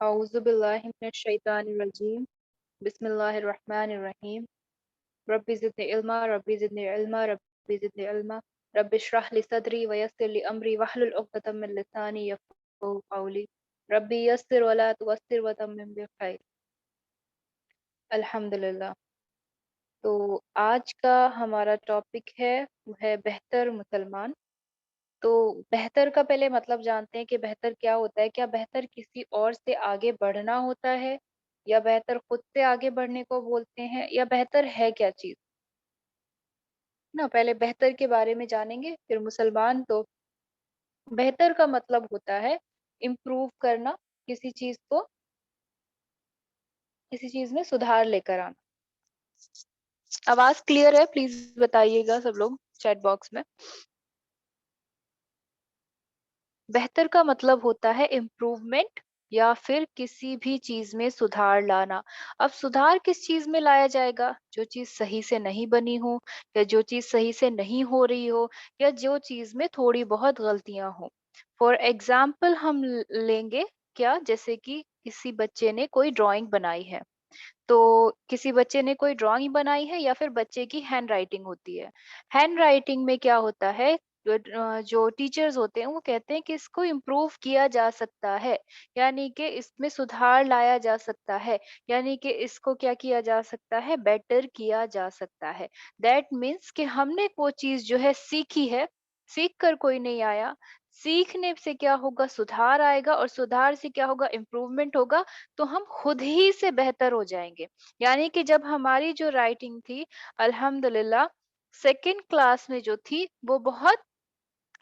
أعوذ بالله من الشيطان الرجيم بسم الله الرحمن الرحيم رب زدني علما رب زدني علما رب زدني علما رب اشرح لي صدري ويسر لي أمري واحلل عقدة من لساني يفقهوا قولي ربي يسر ولا تؤثر وتمم بالخير الحمدللہ. تو آج کا ہمارا ٹاپک ہے وہ ہے بہتر مسلمان. تو بہتر کا پہلے مطلب جانتے ہیں کہ بہتر کیا ہوتا ہے. کیا بہتر کسی اور سے آگے بڑھنا ہوتا ہے یا بہتر خود سے آگے بڑھنے کو بولتے ہیں یا بہتر ہے کیا چیز نا. پہلے بہتر کے بارے میں جانیں گے پھر مسلمان. تو بہتر کا مطلب ہوتا ہے امپروو کرنا کسی چیز کو, کسی چیز میں سدھار لے کر آنا. آواز کلیئر ہے؟ پلیز بتائیے گا سب لوگ چیٹ باکس میں. بہتر کا مطلب ہوتا ہے امپروومنٹ یا پھر کسی بھی چیز میں سدھار لانا. اب سدھار کس چیز میں لایا جائے گا؟ جو چیز صحیح سے نہیں بنی ہو یا جو چیز صحیح سے نہیں ہو رہی ہو یا جو چیز میں تھوڑی بہت غلطیاں ہوں. فار ایگزامپل ہم لیں گے کیا, جیسے کہ کسی بچے نے کوئی ڈرائنگ بنائی ہے. تو کسی بچے نے کوئی ڈرائنگ بنائی ہے یا پھر بچے کی ہینڈ رائٹنگ ہوتی ہے. ہینڈ رائٹنگ میں کیا ہوتا ہے, جو ٹیچرز ہوتے ہیں وہ کہتے ہیں کہ اس کو امپروو کیا جا سکتا ہے, یعنی کہ اس میں سدھار لایا جا سکتا ہے, یعنی کہ اس کو کیا کیا جا سکتا ہے, بیٹر کیا جا سکتا ہے. دیٹ مینس کہ ہم نے وہ چیز جو ہے سیکھی ہے, سیکھ کر کوئی نہیں آیا, سیکھنے سے کیا ہوگا, سدھار آئے گا, اور سدھار سے کیا ہوگا, امپروومنٹ ہوگا. تو ہم خود ہی سے بہتر ہو جائیں گے. یعنی کہ جب ہماری جو رائٹنگ تھی الحمدللہ سیکنڈ کلاس میں جو تھی وہ بہت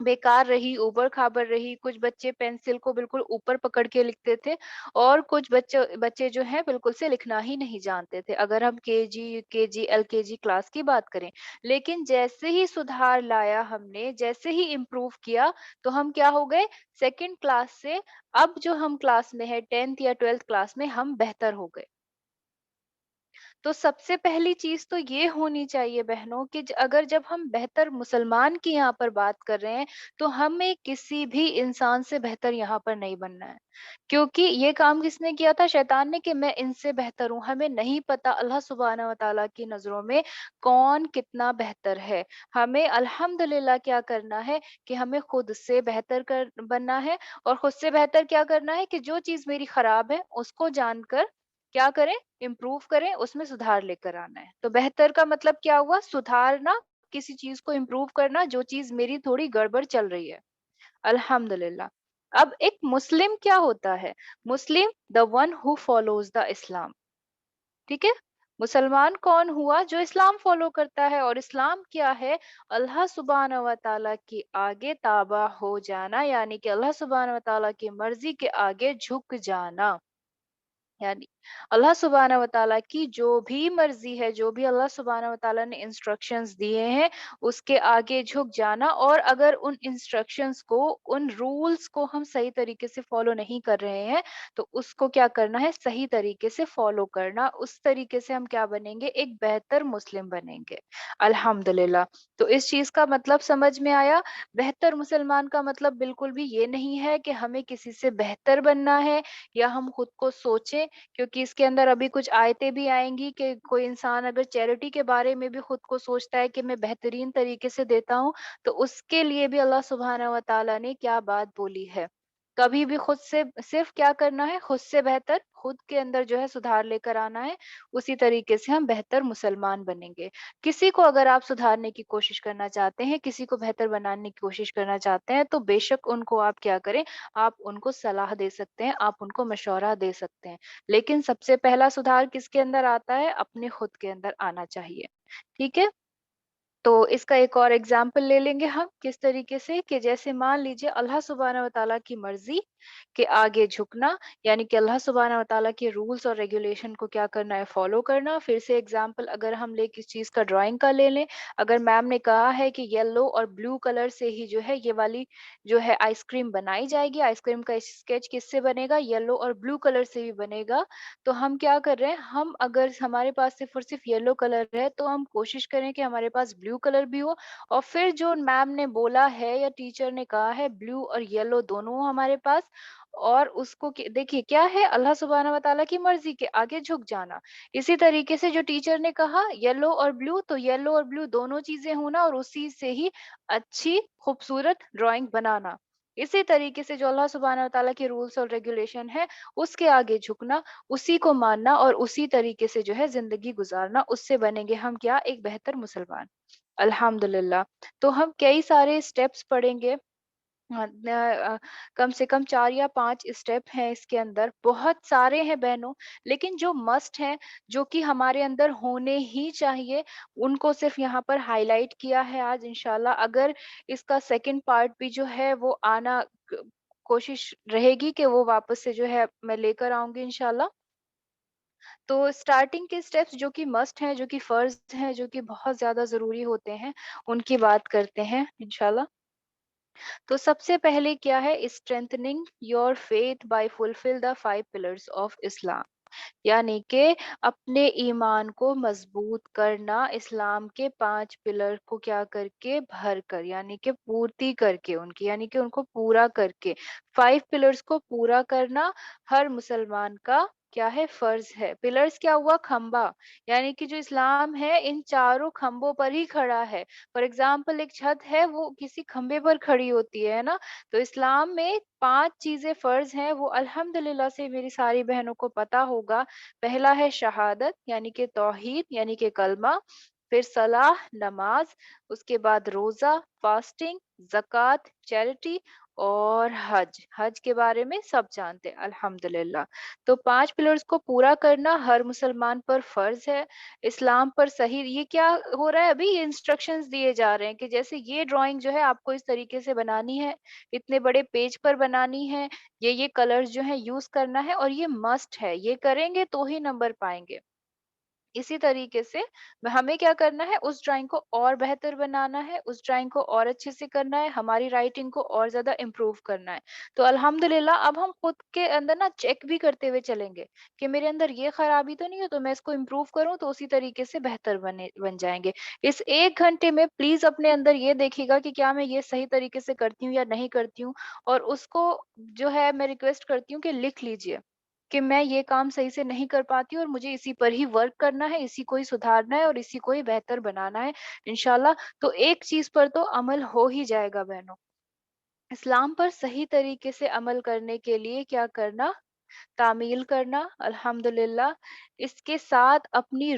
بیکار رہی, اوبر کھابر رہی. کچھ بچے پینسل کو بالکل اوپر پکڑ کے لکھتے تھے اور کچھ بچے جو ہیں بالکل سے لکھنا ہی نہیں جانتے تھے, اگر ہم کے جی ایل کے جی کلاس کی بات کریں. لیکن جیسے ہی سدھار لایا ہم نے, جیسے ہی امپروو کیا, تو ہم کیا ہو گئے, سیکنڈ کلاس سے اب جو ہم کلاس میں ہے 10th یا 12th کلاس میں ہم بہتر ہو گئے. تو سب سے پہلی چیز تو یہ ہونی چاہیے بہنوں کہ اگر جب ہم بہتر مسلمان کی یہاں پر بات کر رہے ہیں تو ہمیں کسی بھی انسان سے بہتر یہاں پر نہیں بننا ہے. کیونکہ یہ کام کس نے کیا تھا, شیطان نے, کہ میں ان سے بہتر ہوں. ہمیں نہیں پتا اللہ سبحانہ و تعالیٰ کی نظروں میں کون کتنا بہتر ہے. ہمیں الحمدللہ کیا کرنا ہے کہ ہمیں خود سے بہتر بننا ہے, اور خود سے بہتر کیا کرنا ہے کہ جو چیز میری خراب ہے اس کو جان کر کیا کریں, امپروو کریں, اس میں سدھار لے کر آنا ہے. تو بہتر کا مطلب کیا ہوا, سدھارنا, کسی چیز کو امپروو کرنا جو چیز میری تھوڑی گڑبڑ چل رہی ہے. الحمدللہ. اب ایک مسلم کیا ہوتا ہے, مسلم the one who follows the اسلام. ٹھیک ہے, مسلمان کون ہوا, جو اسلام فالو کرتا ہے. اور اسلام کیا ہے, اللہ سبحانہ و تعالیٰ کی آگے تابع ہو جانا, یعنی کہ اللہ سبحانہ و تعالیٰ کی مرضی کے آگے جھک جانا. یعنی اللہ سبحانہ و تعالیٰ کی جو بھی مرضی ہے, جو بھی اللہ سبحانہ و تعالیٰ نے انسٹرکشنز دیے ہیں اس کے آگے جھک جانا. اور اگر ان انسٹرکشنز کو, ان رولز کو ہم صحیح طریقے سے فالو نہیں کر رہے ہیں تو اس کو کیا کرنا ہے, صحیح طریقے سے فالو کرنا. اس طریقے سے ہم کیا بنیں گے, ایک بہتر مسلم بنیں گے. الحمدللہ. تو اس چیز کا مطلب سمجھ میں آیا. بہتر مسلمان کا مطلب بالکل بھی یہ نہیں ہے کہ ہمیں کسی سے بہتر بننا ہے یا ہم خود کو سوچیں, کیونکہ اس کے اندر ابھی کچھ آیتیں بھی آئیں گی کہ کوئی انسان اگر چیریٹی کے بارے میں بھی خود کو سوچتا ہے کہ میں بہترین طریقے سے دیتا ہوں, تو اس کے لیے بھی اللہ سبحانہ و تعالیٰ نے کیا بات بولی ہے. کبھی بھی خود سے صرف کیا کرنا ہے, خود سے بہتر, خود کے اندر جو ہے سدھار لے کر آنا ہے. اسی طریقے سے ہم بہتر مسلمان بنیں گے. کسی کو اگر آپ سدھارنے کی کوشش کرنا چاہتے ہیں, کسی کو بہتر بنانے کی کوشش کرنا چاہتے ہیں, تو بے شک ان کو آپ کیا کریں, آپ ان کو صلاح دے سکتے ہیں, آپ ان کو مشورہ دے سکتے ہیں. لیکن سب سے پہلا سدھار کس کے اندر آتا ہے, اپنے خود کے اندر آنا چاہیے. ٹھیک ہے. تو اس کا ایک اور ایگزامپل لے لیں گے ہم, کس طریقے سے, کہ جیسے مان لیجئے اللہ سبحانہ و تعالیٰ کی مرضی کے آگے جھکنا, یعنی کہ اللہ سبحانہ و تعالیٰ کے رولز اور ریگولیشن کو کیا کرنا ہے, فالو کرنا. پھر سے ایگزامپل اگر ہم لے کس چیز کا, ڈرائنگ کا لے لیں. اگر میم نے کہا ہے کہ یلو اور بلو کلر سے ہی جو ہے یہ والی جو ہے آئس کریم بنائی جائے گی, آئس کریم کا اسکیچ کس سے بنے گا, یلو اور بلو کلر سے بھی بنے گا. تو ہم کیا کر رہے ہیں, ہم اگر ہمارے پاس صرف اور صرف یلو کلر ہے تو ہم کوشش کریں کہ ہمارے پاس بلو کلر بھی ہو, اور پھر جو میم نے بولا ہے یا ٹیچر نے کہا ہے بلو اور یلو دونوں ہو ہمارے پاس, और उसको देखिए क्या है, अल्लाह सुब्हानहू व तआला की मर्जी के आगे झुक जाना। इसी तरीके से जो टीचर ने कहा येलो और ब्लू, तो येलो और ब्लू दोनों चीजें होना और उसी से ही अच्छी खूबसूरत ड्राइंग बनाना। इसी तरीके से जो अल्लाह सुब्हानहू व तआला के रूल्स और रेगुलेशन है उसके आगे झुकना, उसी को मानना और उसी तरीके से जो है जिंदगी गुजारना, उससे बनेंगे हम क्या, एक बेहतर मुसलमान। अल्हम्दुलिल्लाह। तो हम कई सारे स्टेप्स पढ़ेंगे। हाँ, कम से कम 4 या 5 स्टेप हैं इसके अंदर, बहुत सारे हैं बहनों, लेकिन जो मस्ट हैं, जो कि हमारे अंदर होने ही चाहिए, उनको सिर्फ़ यहाँ पर हाइलाइट किया है आज इंशाल्लाह। अगर इसका सेकंड पार्ट भी जो है वो आना क कोशिश रहेगी कि वो वापस से जो है मैं लेकर आऊँगी इंशाल्लाह। तो स्टार्टिंग के स्टेप्स जो कि मस्ट हैं, जो कि फ़र्ज़ हैं, जो कि बहुत ज़्यादा ज़रूरी होते हैं, उनकी बात करते हैं इंशाल्लाह। तो सबसे पहले क्या है, strengthening your faith bye fulfil the 5 pillars of Islam. यानी कि अपने ईमान को मजबूत करना, इस्लाम के 5 पिलर को क्या करके, भर कर, यानी कि पूर्ति करके उनकी, यानी कि उनको पूरा करके 5 पिलर्स को पूरा करना हर मुसलमान का क्या है, फर्ज है। पिलर्स क्या हुआ, खंबा, यानी कि जो इस्लाम है इन चारों खंभों पर ही खड़ा है। फॉर एग्जाम्पल एक छत है वो किसी खंबे पर खड़ी होती है ना। तो इस्लाम में 5 चीजें फर्ज हैं, वो अल्हम्दुलिल्लाह से मेरी सारी बहनों को पता होगा। पहला है शहादत यानी कि तौहीद यानी कि कलमा, फिर सलाह नमाज, उसके बाद रोजा फास्टिंग, ज़कात चैरिटी और हज। हज के बारे में सब जानते हैं अल्हम्दुलिल्लाह। तो 5 पिलर्स को पूरा करना हर मुसलमान पर फर्ज है। इस्लाम पर सही ये क्या हो रहा है, अभी ये इंस्ट्रक्शंस दिए जा रहे हैं कि जैसे ये ड्राइंग जो है आपको इस तरीके से बनानी है, इतने बड़े पेज पर बनानी है, ये कलर्स जो है यूज करना है और ये मस्ट है, ये करेंगे तो ही नंबर पाएंगे। इसी तरीके से हमें क्या करना है, उस ड्राइंग को और बेहतर बनाना है, उस ड्राइंग को और अच्छे से करना है, हमारी राइटिंग को और ज्यादा इम्प्रूव करना है। तो अल्हम्दुलिल्लाह अब हम खुद के अंदर ना चेक भी करते हुए चलेंगे कि मेरे अंदर ये खराबी तो नहीं है, तो मैं इसको इम्प्रूव करूँ तो उसी तरीके से बेहतर बन जाएंगे। इस 1 घंटे में प्लीज अपने अंदर ये देखिएगा कि क्या मैं ये सही तरीके से करती हूँ या नहीं करती हूँ। और उसको जो है मैं रिक्वेस्ट करती हूँ कि लिख लीजिए कि मैं ये काम सही से नहीं कर पाती हूँ और मुझे इसी पर ही वर्क करना है, इसी को ही सुधारना है और इसी को ही बेहतर बनाना है इंशाल्लाह। तो एक चीज पर तो अमल हो ही जाएगा बहनों। इस्लाम पर सही तरीके से अमल करने के लिए क्या करना, तामील करना अल्हम्दुलिल्लाह। इसके साथ अपनी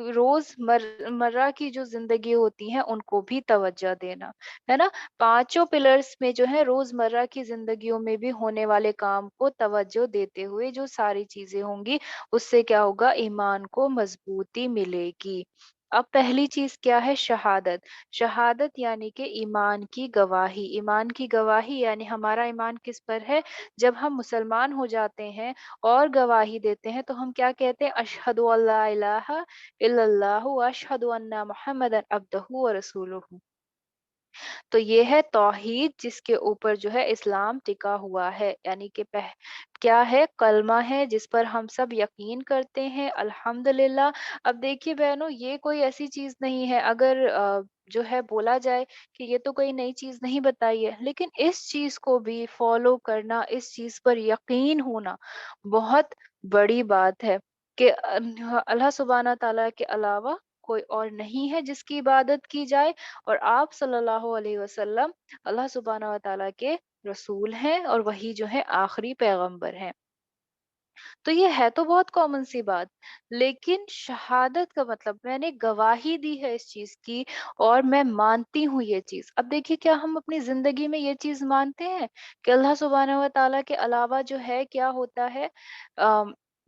रोजमर्रा की जो जिंदगी होती है उनको भी तवज्जो देना, है ना। पांचों पिलर्स में जो है रोजमर्रा की जिंदगियों में भी होने वाले काम को तवज्जो देते हुए जो सारी चीजें होंगी, उससे क्या होगा, ईमान को मजबूती मिलेगी। अब पहली चीज क्या है, शहादत। शहादत यानी कि ईमान की गवाही। ईमान की गवाही यानी हमारा ईमान किस पर है, जब हम मुसलमान हो जाते हैं और गवाही देते हैं तो हम क्या कहते हैं, अशहदु अल्ला इलाहा इल्लल्लाहु व अशहदु अन्ना मुहम्मदन अब्दुहु व रसूलुहु। तो ये है तौहीद जिसके ऊपर जो है इस्लाम टिका हुआ है, यानी कि क्या है, कलमा है जिस पर हम सब यकीन करते हैं अल्हम्दुलिल्लाह। अब देखिए बहनों, ये कोई ऐसी चीज नहीं है, अगर जो है बोला जाए कि ये तो कोई नई चीज नहीं बताई है, लेकिन इस चीज को भी फॉलो करना, इस चीज पर यकीन होना बहुत बड़ी बात है कि अल्लाह सुब्हाना ताला के अलावा कोई और नहीं है जिसकी इबादत की जाए, और आप सल्लल्लाहु अलैहि वसल्लम अल्लाह सुब्हानहू व तआला के रसूल हैं और वही जो है आखिरी पैगंबर हैं। तो ये है तो बहुत कॉमन सी बात, लेकिन शहादत का मतलब मैंने गवाही दी है इस चीज की और मैं मानती हूँ ये चीज। अब देखिए क्या हम अपनी जिंदगी में ये चीज मानते हैं कि अल्लाह सुब्हानहू व तआला के अलावा जो है क्या होता है,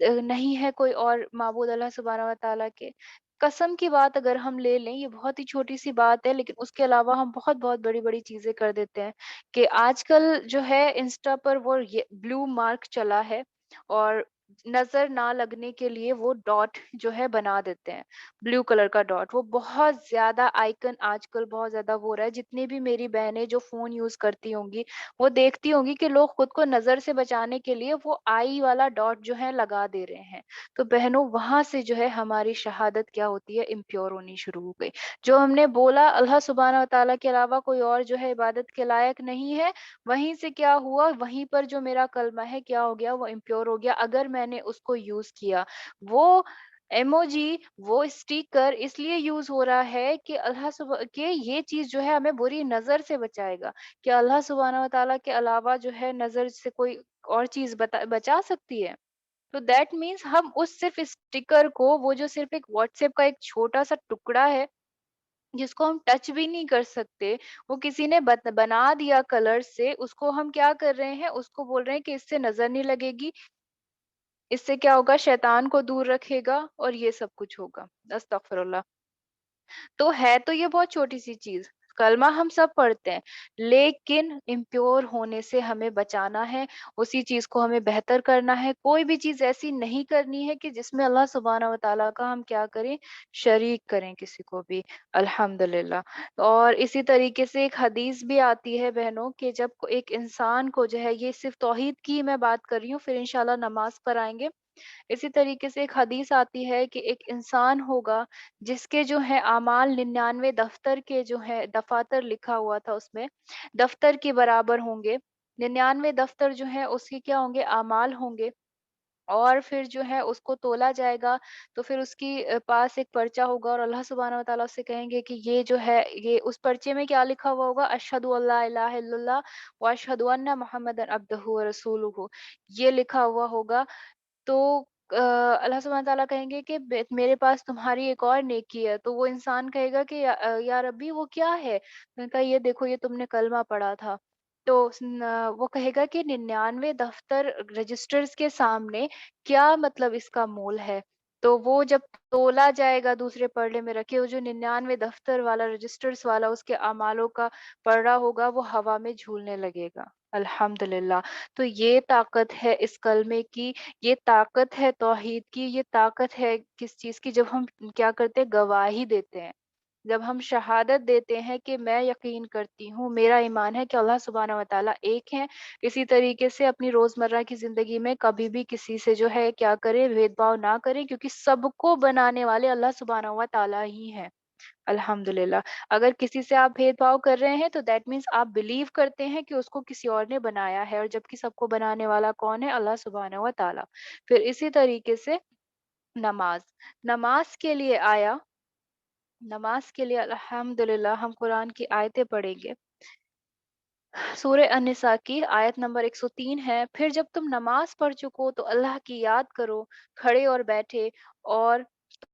नहीं है कोई और माबूद अल्लाह सुब्हानहू व तआला के। कसम की बात अगर हम ले लें, ये बहुत ही छोटी सी बात है, लेकिन उसके अलावा हम बहुत बहुत बड़ी बड़ी चीजें कर देते हैं कि आजकल जो है इंस्टा पर वो ये ब्लू मार्क चला है, और नज़र ना लगने के लिए वो डॉट जो है बना देते हैं, ब्लू कलर का डॉट। वो बहुत ज़्यादा आइकन आजकल बहुत ज़्यादा वो हो रहा है, जितनी भी मेरी बहनें जो फ़ोन यूज़ करती होंगी, वो देखती होंगी कि लोग खुद को नज़र से बचाने के लिए वो आई वाला डॉट जो है लगा दे रहे हैं। तो बहनों, वहाँ से जो है हमारी शहादत क्या होती है, इम्प्योर होनी शुरू हो गई। जो हमने बोला अल्लाह सुब्हानहू व तआला के अलावा कोई और जो है इबादत के लायक नहीं है, वहीं से क्या हुआ, वहीं पर जो मेरा कलमा है क्या हो गया, वो इम्प्योर हो गया अगर मैंने उसको यूज़ किया। वो इमोजी, वो स्टिकर इसलिए यूज़ हो रहा है कि ये चीज़ जो है हमें बुरी नज़र से बचाएगा। क्या अल्लाह सुब्हानहू व तआला के अलावा जो है नज़र से कोई और चीज़ बचा सकती है? तो दैट मीन्स हम उस सिर्फ़ स्टिकर को, वो जो सिर्फ़ एक व्हाट्सएप का एक छोटा-सा टुकड़ा है, जिसको हम टच भी नहीं कर सकते, वो किसी ने बना दिया कलर से, उसको हम क्या कर रहे हैं, उसको बोल रहे हैं कि इससे नज़र नहीं लगेगी, इससे क्या होगा, शैतान को दूर रखेगा और ये सब कुछ होगा। अस्तगफिरुल्लाह। तो है तो ये बहुत छोटी-सी चीज़, कलमा हम सब पढ़ते हैं, लेकिन इम्प्योर होने से हमें बचाना है, उसी चीज़ को हमें बेहतर करना है। कोई भी चीज़ ऐसी नहीं करनी है कि जिसमें अल्लाह सुब्हानहू व तआला का हम क्या करें, शरीक करें किसी को भी। अल्हम्दुलिल्लाह। और इसी तरीके से एक हदीस भी आती है बहनों, कि जब एक इंसान को जो है, ये सिर्फ़ तौहीद की मैं बात कर रही हूँ, फिर इंशाअल्लाह नमाज़ पर आएँगे। इसी तरीके से एक हदीस आती है कि एक इंसान होगा जिसके जो है आमाल 99 दफ्तर के जो है, दफातर लिखा हुआ था उसमें, दफ्तर के बराबर होंगे। 99 दफ्तर जो है उसके क्या होंगे, आमाल होंगे। और फिर जो है उसको तोला जाएगा, तो फिर उसकी पास एक पर्चा होगा और अल्लाह सुब्हानहू व तआला उससे कहेंगे कि ये जो है, ये उस पर्चे में क्या लिखा हुआ होगा, अशहदु अल्ला इलाहा इल्लल्लाह व अशहदु अन्ना मुहम्मदन अब्दुहु व रसूलुहु, ये लिखा हुआ होगा। तो अल्लाह सुब्हानहू तआला कहेंगे कि मेरे पास तुम्हारी एक और नेकी है। तो वो इंसान कहेगा कि या रब्बी, वो क्या है? मैंने कहा, ये देखो, ये तुमने कलमा पढ़ा था। तो वो कहेगा कि 99 दफ्तर रजिस्टर्स के सामने क्या मतलब इसका मोल है? तो वो जब तोला जाएगा, दूसरे पलड़े में रखे, वो जो 99 दफ्तर वाला, रजिस्टर्स वाला, उसके अमालों का पलड़ा होगा, वो हवा में झूलने लगेगा। अल्हम्दुलिल्लाह। तो ये ताकत है इस कलमे की, ये ताकत है तौहीद की, ये ताकत है किस चीज़ की, जब हम क्या करते हैं, गवाही देते हैं। जब हम शहादत देते हैं कि मैं यकीन करती हूँ, मेरा ईमान है कि अल्लाह सुब्हानहू व तआला एक हैं। इसी तरीके से अपनी रोज़मर्रा की ज़िंदगी में कभी भी किसी से जो है क्या करें, भेदभाव ना करें, क्योंकि सबको बनाने वाले अल्लाह सुब्हानहू व तआला ही हैं। अल्हम्दुलिल्लाह। अगर किसी से आप भेदभाव कर रहे हैं, तो दैट मीन्स आप बिलीव करते हैं कि उसको किसी और ने बनाया है, और जबकि सबको बनाने वाला कौन है, अल्लाह सुब्हानहू व तआला। फिर इसी तरीके से नमाज़, नमाज़ के लिए आया, नमाज़ के लिए अल्हम्दुलिल्लाह हम कुरान की आयतें पढ़ेंगे। सूरह अन-निसा की आयत नंबर 103 है, फिर जब तुम नमाज़ पढ़ चुको तो अल्लाह की याद करो, खड़े और बैठे और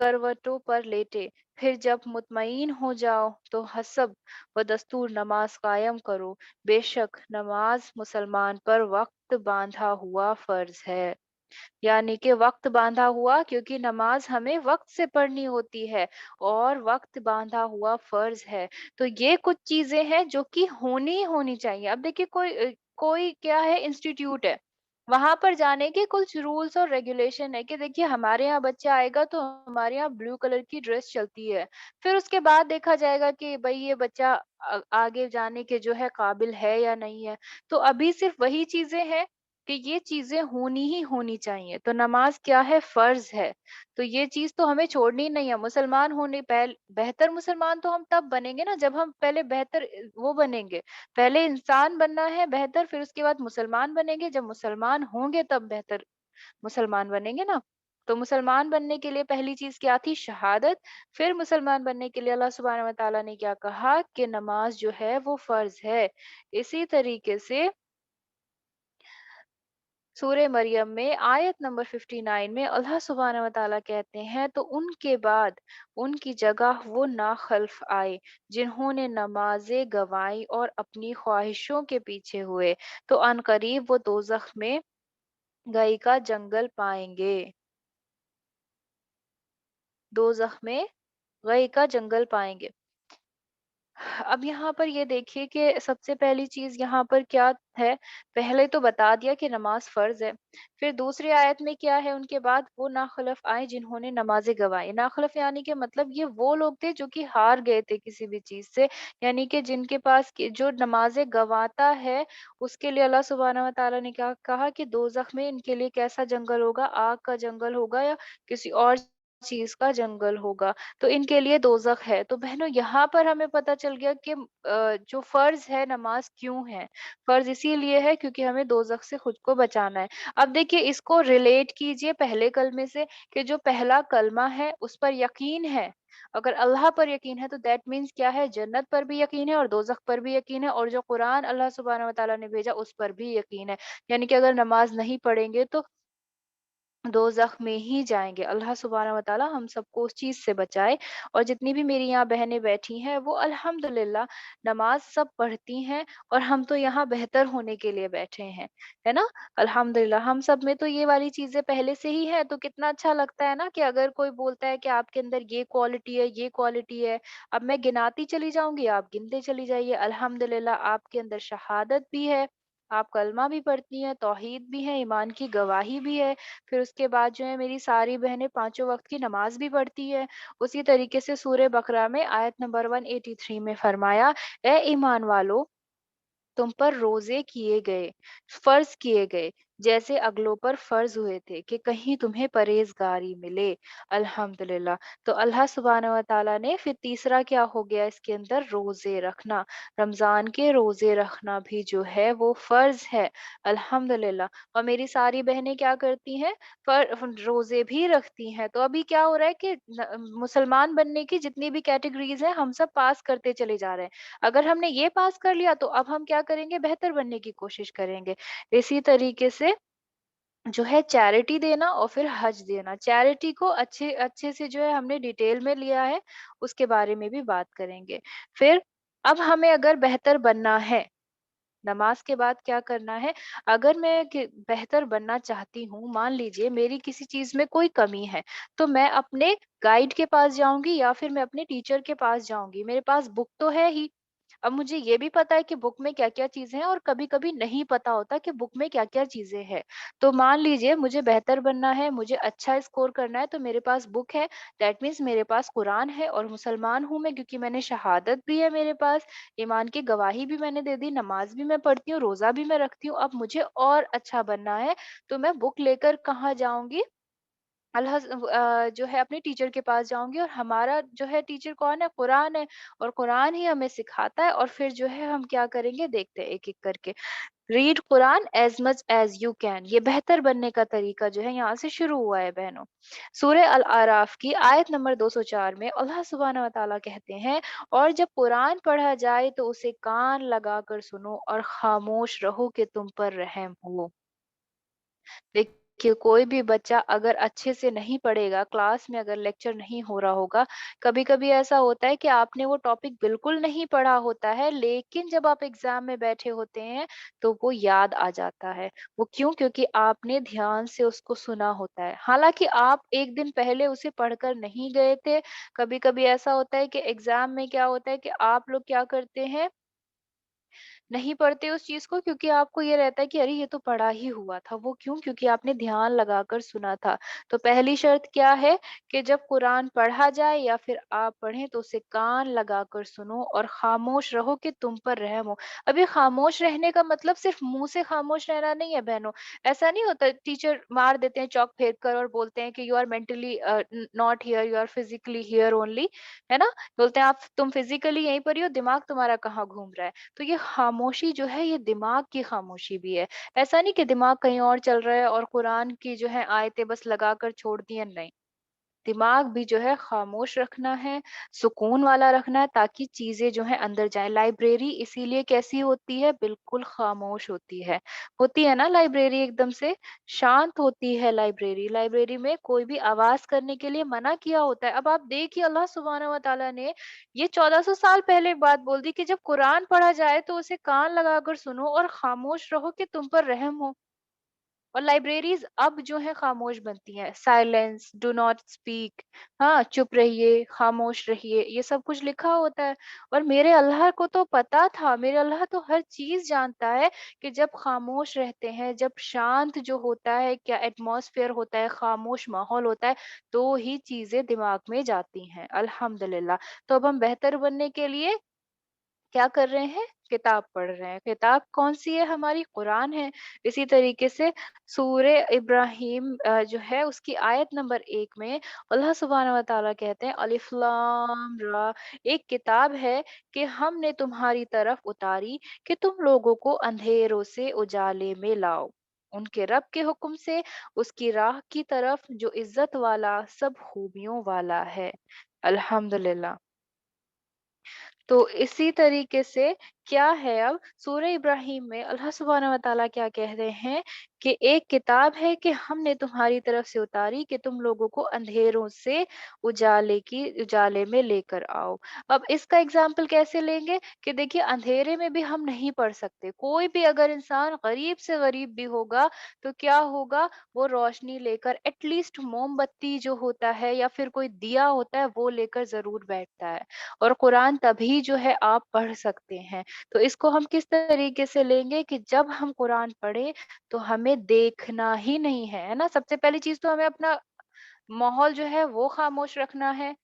करवटों पर लेटे। फिर जब मुतमईन हो जाओ तो हसब व दस्तूर नमाज कायम करो। बेशक नमाज मुसलमान पर वक्त बांधा हुआ फर्ज है। यानी कि वक़्त बाँधा हुआ, क्योंकि नमाज़ हमें वक़्त से पढ़नी होती है और वक़्त बाँधा हुआ फ़र्ज़ है। तो ये कुछ चीज़ें हैं जो कि होनी ही होनी चाहिए। अब देखिए, कोई क्या है, इंस्टीट्यूट है, वहाँ पर जाने के कुछ रूल्स और रेगुलेशन है कि देखिए, हमारे यहाँ बच्चा आएगा तो हमारे यहाँ ब्लू कलर की ड्रेस चलती है। फिर उसके बाद देखा जाएगा कि भई ये बच्चा आगे जाने के जो है काबिल है या नहीं है। तो अभी सिर्फ़ वही चीज़ें हैं कि ये चीज़ें होनी ही होनी चाहिए। तो नमाज़ क्या है? फ़र्ज़ है। तो ये चीज़ तो हमें छोड़नी नहीं है। मुसलमान होने बेहतर मुसलमान तो हम तब बनेंगे ना, जब हम पहले बेहतर वो बनेंगे। पहले इंसान बनना है बेहतर, फिर उसके बाद मुसलमान बनेंगे। जब मुसलमान होंगे तब बेहतर मुसलमान बनेंगे ना। तो मुसलमान बनने के लिए पहली चीज़ क्या थी? शहादत। फिर मुसलमान बनने के लिए अल्लाह सुब्हानहू व तआला ने क्या कहा कि नमाज़ जो है वो फ़र्ज़ है। इसी तरीके से सूरह मरियम में आयत नंबर 59 में अल्लाह सुब्हानहू व तआला कहते हैं, तो उनके बाद उनकी जगह वो नाखल्फ आए जिन्होंने नमाजें गंवाई और अपनी ख्वाहिशों के पीछे हुए, तो अनकरीब वो दोजख में गई का जंगल पाएंगे। दोजख में गई का जंगल पाएंगे। अब यहाँ पर ये देखिए कि सबसे पहली चीज़ यहाँ पर क्या है, पहले तो बता दिया कि नमाज़ फ़र्ज़ है। फिर दूसरी आयत में क्या है उनके बाद, वो नाख़लफ़ आए जिन्होंने नमाज़ें गँवाई। नाख़लफ़ यानी कि मतलब ये वो लोग थे जो कि हार गए थे किसी भी चीज़ से, यानी कि जिनके पास कि जो नमाज़ें गँवाता है, उसके लिए अल्लाह सुब्हानहू व तआला ने क्या कहा कि दोज़ख में इनके लिए कैसा जंगल होगा, आग का जंगल होगा या किसी और चीज़ का जंगल होगा। तो इनके लिए दोज़ख है। तो बहनों यहाँ पर हमें पता चल गया कि जो फ़र्ज़ है नमाज़ क्यों है? फ़र्ज़ इसीलिए है क्योंकि हमें दोज़ख से खुद को बचाना है। अब देखिए इसको रिलेट कीजिए पहले कलमे से, कि जो पहला कलमा है उस पर यकीन है। अगर अल्लाह पर यकीन है तो दैट मीन्स क्या है, जन्नत पर भी यकीन है और दोज़ख पर भी यकीन है, और जो कुरान अल्लाह सुब्हानहू व तआला ने भेजा उस पर भी यकीन है। यानी कि अगर नमाज़ नहीं पढ़ेंगे तो दोज़ख में ही जाएँगे। अल्लाह सुब्हानहू व तआला हम सबको उस चीज़ से बचाए। और जितनी भी मेरी यहाँ बहनें बैठी हैं वो अल्हम्दुलिल्लाह नमाज़ सब पढ़ती हैं, और हम तो यहाँ बेहतर होने के लिए बैठे हैं, है ना? अल्हम्दुलिल्लाह हम सब में तो ये वाली चीज़ें पहले से ही है, तो कितना अच्छा लगता है ना कि अगर कोई बोलता है कि आपके अंदर ये क्वालिटी है, ये क्वालिटी है, अब मैं गिनाती चली जाऊँगी, आप गिनते चली जाइए। अल्हम्दुलिल्लाह आपके अंदर शहादत भी है, आप कलमा भी पढ़ती हैं, तौहीद भी है, ईमान की गवाही भी है। फिर उसके बाद जो है मेरी सारी बहनें पाँचों वक़्त की नमाज़ भी पढ़ती हैं। उसी तरीके से सूरह बकरा में आयत नंबर 183 में फरमाया, "ए ईमान वालों! तुम पर रोज़े किए गए, फ़र्ज़ किए गए, जैसे अगलों पर फ़र्ज़ हुए थे कि कहीं तुम्हें परहेज़गारी मिले।" अल्हम्दुलिल्लाह। तो अल्लाह सुब्हानहू व तआला ने फिर तीसरा क्या हो गया इसके अंदर, रोज़े रखना। रमज़ान के रोज़े रखना भी जो है वो फ़र्ज़ है। अल्हम्दुलिल्लाह। और मेरी सारी बहनें क्या करती हैं, रोज़े भी रखती हैं। तो अभी क्या हो रहा है कि मुसलमान बनने की जितनी भी कैटेगरीज़ हैं, हम सब पास करते चले जा रहे हैं। अगर हमने ये पास कर लिया तो अब हम क्या करेंगे, बेहतर बनने की कोशिश करेंगे। इसी तरीके से जो है चैरिटी देना और फिर हज देना। चैरिटी को अच्छे अच्छे से जो है हमने डिटेल में लिया है, उसके बारे में भी बात करेंगे। फिर अब हमें अगर बेहतर बनना है, नमाज के बाद क्या करना है? अगर मैं बेहतर बनना चाहती हूँ, मान लीजिए मेरी किसी चीज़ में कोई कमी है, तो मैं अपने गाइड के पास जाऊँगी या फिर मैं अपने टीचर के पास जाऊँगी। मेरे पास बुक तो है ही। अब मुझे ये भी पता है कि बुक में क्या-क्या चीज़ें हैं, और कभी-कभी नहीं पता होता कि बुक में क्या-क्या चीज़ें हैं। तो मान लीजिए मुझे बेहतर बनना है, मुझे अच्छा स्कोर करना है, तो मेरे पास बुक है, दैट मीन्स मेरे पास कुरान है, और मुसलमान हूँ मैं क्योंकि मैंने शहादत भी है मेरे पास, ईमान की गवाही भी मैंने दे दी, नमाज़ भी मैं पढ़ती हूँ, रोज़ा भी मैं रखती हूँ। अब मुझे और अच्छा बनना है, तो मैं बुक लेकर कहाँ जाऊँगी? जो है अपने टीचर के पास जाऊँगी, और हमारा जो है टीचर कौन है? कुरान है, और कुरान ही हमें सिखाता है। और फिर जो है हम क्या करेंगे, देखते हैं एक-एक करके। Read Quran as much as you can, ये बेहतर बनने का तरीका जो है यहाँ से शुरू हुआ है बहनों। सूरह अल-आराफ की आयत नंबर 204 में अल्लाह सुब्हानहू व तआला कहते हैं, "और जब कुरान पढ़ा जाए तो उसे कान लगाकर सुनो और खामोश रहो कि तुम पर रहम हो।" देखिए कोई भी बच्चा अगर अच्छे से नहीं पढ़ेगा, क्लास में अगर लेक्चर नहीं हो रहा होगा, कभी-कभी ऐसा होता है कि आपने वो टॉपिक बिल्कुल नहीं पढ़ा होता है, लेकिन जब आप एग्ज़ाम में बैठे होते हैं, तो वो याद आ जाता है। वो क्यों? क्योंकि आपने ध्यान से उसको सुना होता है। हालाँकि आप 1 दिन पहले उसे पढ़कर नहीं गए थे, कभी-कभी ऐसा होता है कि एग्ज़ाम में क्या होता है कि आप लोग क्या करते हैं, नहीं पढ़ते उस चीज़ को, क्योंकि आपको ये रहता है कि अरे ये तो पढ़ा ही हुआ था। वो क्यों? क्योंकि आपने ध्यान लगाकर सुना था। तो पहली शर्त क्या है कि जब कुरान पढ़ा जाए या फिर आप पढ़ें तो उसे कान लगाकर सुनो और खामोश रहो कि तुम पर रहम हो। अब ये खामोश रहने का मतलब सिर्फ मुँह से खामोश रहना नहीं है बहनों। ऐसा नहीं होता, टीचर मार देते हैं चॉक फेंक कर और बोलते हैं कि you are mentally not here, you are physically here only, है ना? बोलते हैं आप तुम फिजिकली यहीं पर ही हो, दिमाग तुम्हारा कहाँ घूम रहा है। तो ये खामोशी जो है ये दिमाग की खामोशी भी है। ऐसा नहीं कि दिमाग कहीं और चल रहा है और कुरान की जो है आयतें बस लगाकर छोड़ दी हैं, नहीं। दिमाग भी जो है खामोश रखना है, सुकून वाला रखना है, ताकि चीज़ें जो हैं अंदर जाएँ। लाइब्रेरी इसीलिए कैसी होती है? बिल्कुल खामोश होती है। होती है ना लाइब्रेरी एकदम से शांत होती है लाइब्रेरी। लाइब्रेरी में कोई भी आवाज़ करने के लिए मना किया होता है। अब आप देखिए अल्लाह सुब्हानहू व तआला ने ये 1400 साल पहले एक बात बोल दी कि जब कुरान पढ़ा जाए तो उसे कान लगाकर सुनो और खामोश रहो कि तुम पर रहम हो। और लाइब्रेरीज अब जो है खामोश बनती हैं, साइलेंस, डू नॉट स्पीक, हाँ, चुप रहिए, खामोश रहिए, ये सब कुछ लिखा होता है। और मेरे अल्लाह को तो पता था, मेरे अल्लाह तो हर चीज जानता है कि जब खामोश रहते हैं, जब शांत जो होता है, क्या एटमॉस्फेयर होता है, खामोश माहौल होता है, तो ही चीजें दिमाग में जाती हैं। अल्हम्दुलिल्लाह। तो अब हम बेहतर बनने के लिए क्या कर रहे हैं? किताब पढ़ रहे हैं। किताब कौन-सी है? हमारी कुरान है। इसी तरीके से सूरे इब्राहीम जो है उसकी आयत नंबर 1 में अल्लाह सुब्हानहू व तआला कहते हैं अलिफ लाम ra, एक किताब है कि हमने तुम्हारी तरफ उतारी कि तुम लोगों को अंधेरों से उजाले में लाओ। उनके रब के हुक्म से उसकी राह की तरफ जो इज़्ज़त वाला, सब खूबियों वाला है। अल्हम्दुलिल्लाह। तो इसी तरीके से क्या है अब सूरह इब्राहिम में अल्लाह सुब्हानहू व तआला क्या कह रहे हैं कि एक किताब है कि हमने तुम्हारी तरफ से उतारी कि तुम लोगों को अंधेरों से उजाले में लेकर आओ। अब इसका एग्जाम्पल कैसे लेंगे कि देखिए अंधेरे में भी हम नहीं पढ़ सकते। कोई भी अगर इंसान गरीब से गरीब भी होगा तो क्या होगा, वो रोशनी लेकर एटलीस्ट मोमबत्ती जो होता है या फिर कोई दिया होता है वो लेकर जरूर बैठता है। और कुरान तभी जो है आप पढ़ सकते हैं। तो इसको हम किस तरीके से लेंगे कि जब हम कुरान पढ़ें तो हमें देखना ही नहीं है ना? सबसे पहली चीज़ तो हमें अपना माहौल जो है वो खामोश रखना है।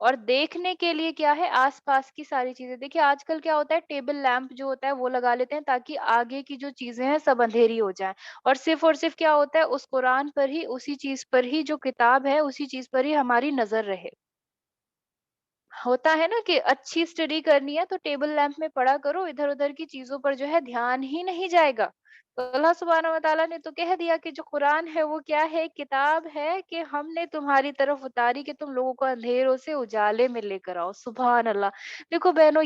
और देखने के लिए क्या है, आस-पास की सारी चीज़ें। देखिए आजकल क्या होता है, टेबल लैंप जो होता है वो लगा लेते हैं ताकि आगे की जो चीज़ें हैं सब अंधेरी हो जाएँ। और सिर्फ़ क्या होता है, उस कुरान पर ही, उसी चीज़ पर ही, जो किताब है उसी चीज़ पर ही हमारी नज़र रहे। होता है ना कि अच्छी स्टडी करनी है तो टेबल लैंप में पढ़ा करो, इधर-उधर की चीज़ों पर जो है ध्यान ही नहीं जाएगा। तो अल्लाह सुब्हानहू व तआला ने तो कह दिया कि जो कुरान है वो क्या है? किताब है कि हमने तुम्हारी तरफ उतारी कि तुम लोगों को अंधेरों से उजाले में लेकर आओ। सुभान अल्लाह। देखो बहनों,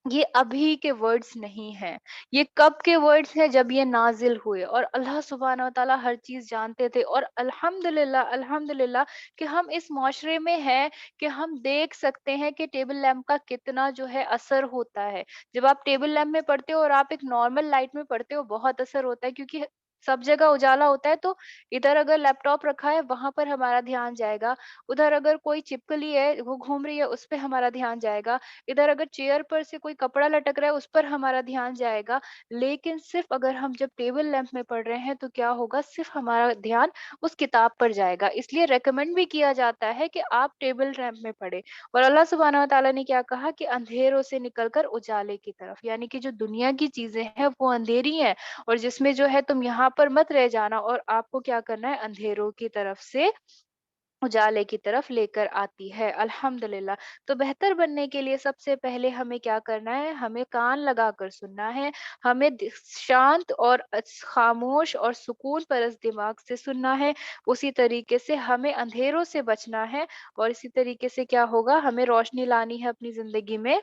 ये अभी के वर्ड्स नहीं हैं। ये कब के वर्ड्स हैं? जब ये नाज़िल हुए और अल्लाह सुब्हानहू व तआला हर चीज़ जानते थे। और अल्हम्दुलिल्लाह, अल्हम्दुलिल्लाह कि हम इस माशरे में हैं कि हम देख सकते हैं कि टेबल लैंप का कितना जो है असर होता है। जब आप टेबल लैंप में पढ़ते हो और आप एक नॉर्मल लाइट में पढ़ते हो, बहुत असर होता है, क्योंकि सब जगह उजाला होता है। तो इधर अगर लैपटॉप रखा है वहाँ पर हमारा ध्यान जाएगा, उधर अगर कोई छिपकली है वो घूम रही है उस पे हमारा ध्यान जाएगा, इधर अगर चेयर पर से कोई कपड़ा लटक रहा है उस पर हमारा ध्यान जाएगा। लेकिन सिर्फ अगर हम जब टेबल लैंप में पढ़ रहे हैं तो क्या होगा, सिर्फ हमारा ध्यान उस किताब पर जाएगा। इसलिए रेकमेंड भी किया जाता है कि आप टेबल लैंप में पढ़ें। और अल्लाह सुब्हानहू व तआला ने क्या कहा कि अंधेरों से निकलकर उजाले की तरफ, यानी कि जो दुनिया की चीजें हैं वो अंधेरी हैं, और जिसमें जो है तुम यहाँ पर मत रह जाना, और आपको क्या करना है, अंधेरों की तरफ से उजाले की तरफ लेकर आती है। अल्हम्दुलिल्लाह। तो बेहतर बनने के लिए सबसे पहले हमें क्या करना है, हमें कान लगाकर सुनना है, हमें शांत और खामोश और सुकून परस दिमाग से सुनना है। उसी तरीके से हमें अंधेरों से बचना है, और इसी तरीके से क्या होगा, हमें रोशनी लानी है अपनी जिंदगी में,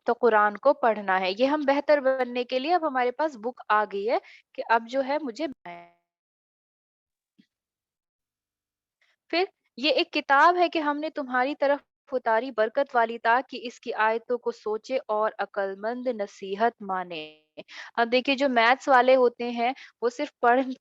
तो कुरान को पढ़ना है। ये हम बेहतर बनने के लिए अब हमारे पास बुक आ गई है कि अब जो है मुझे फिर ये एक किताब है कि हमने तुम्हारी तरफ उतारी बरकत वाली, ताकि इसकी आयतों को सोचे और अक्लमंद नसीहत माने। अब देखिए जो मैथ्स वाले होते हैं वो सिर्फ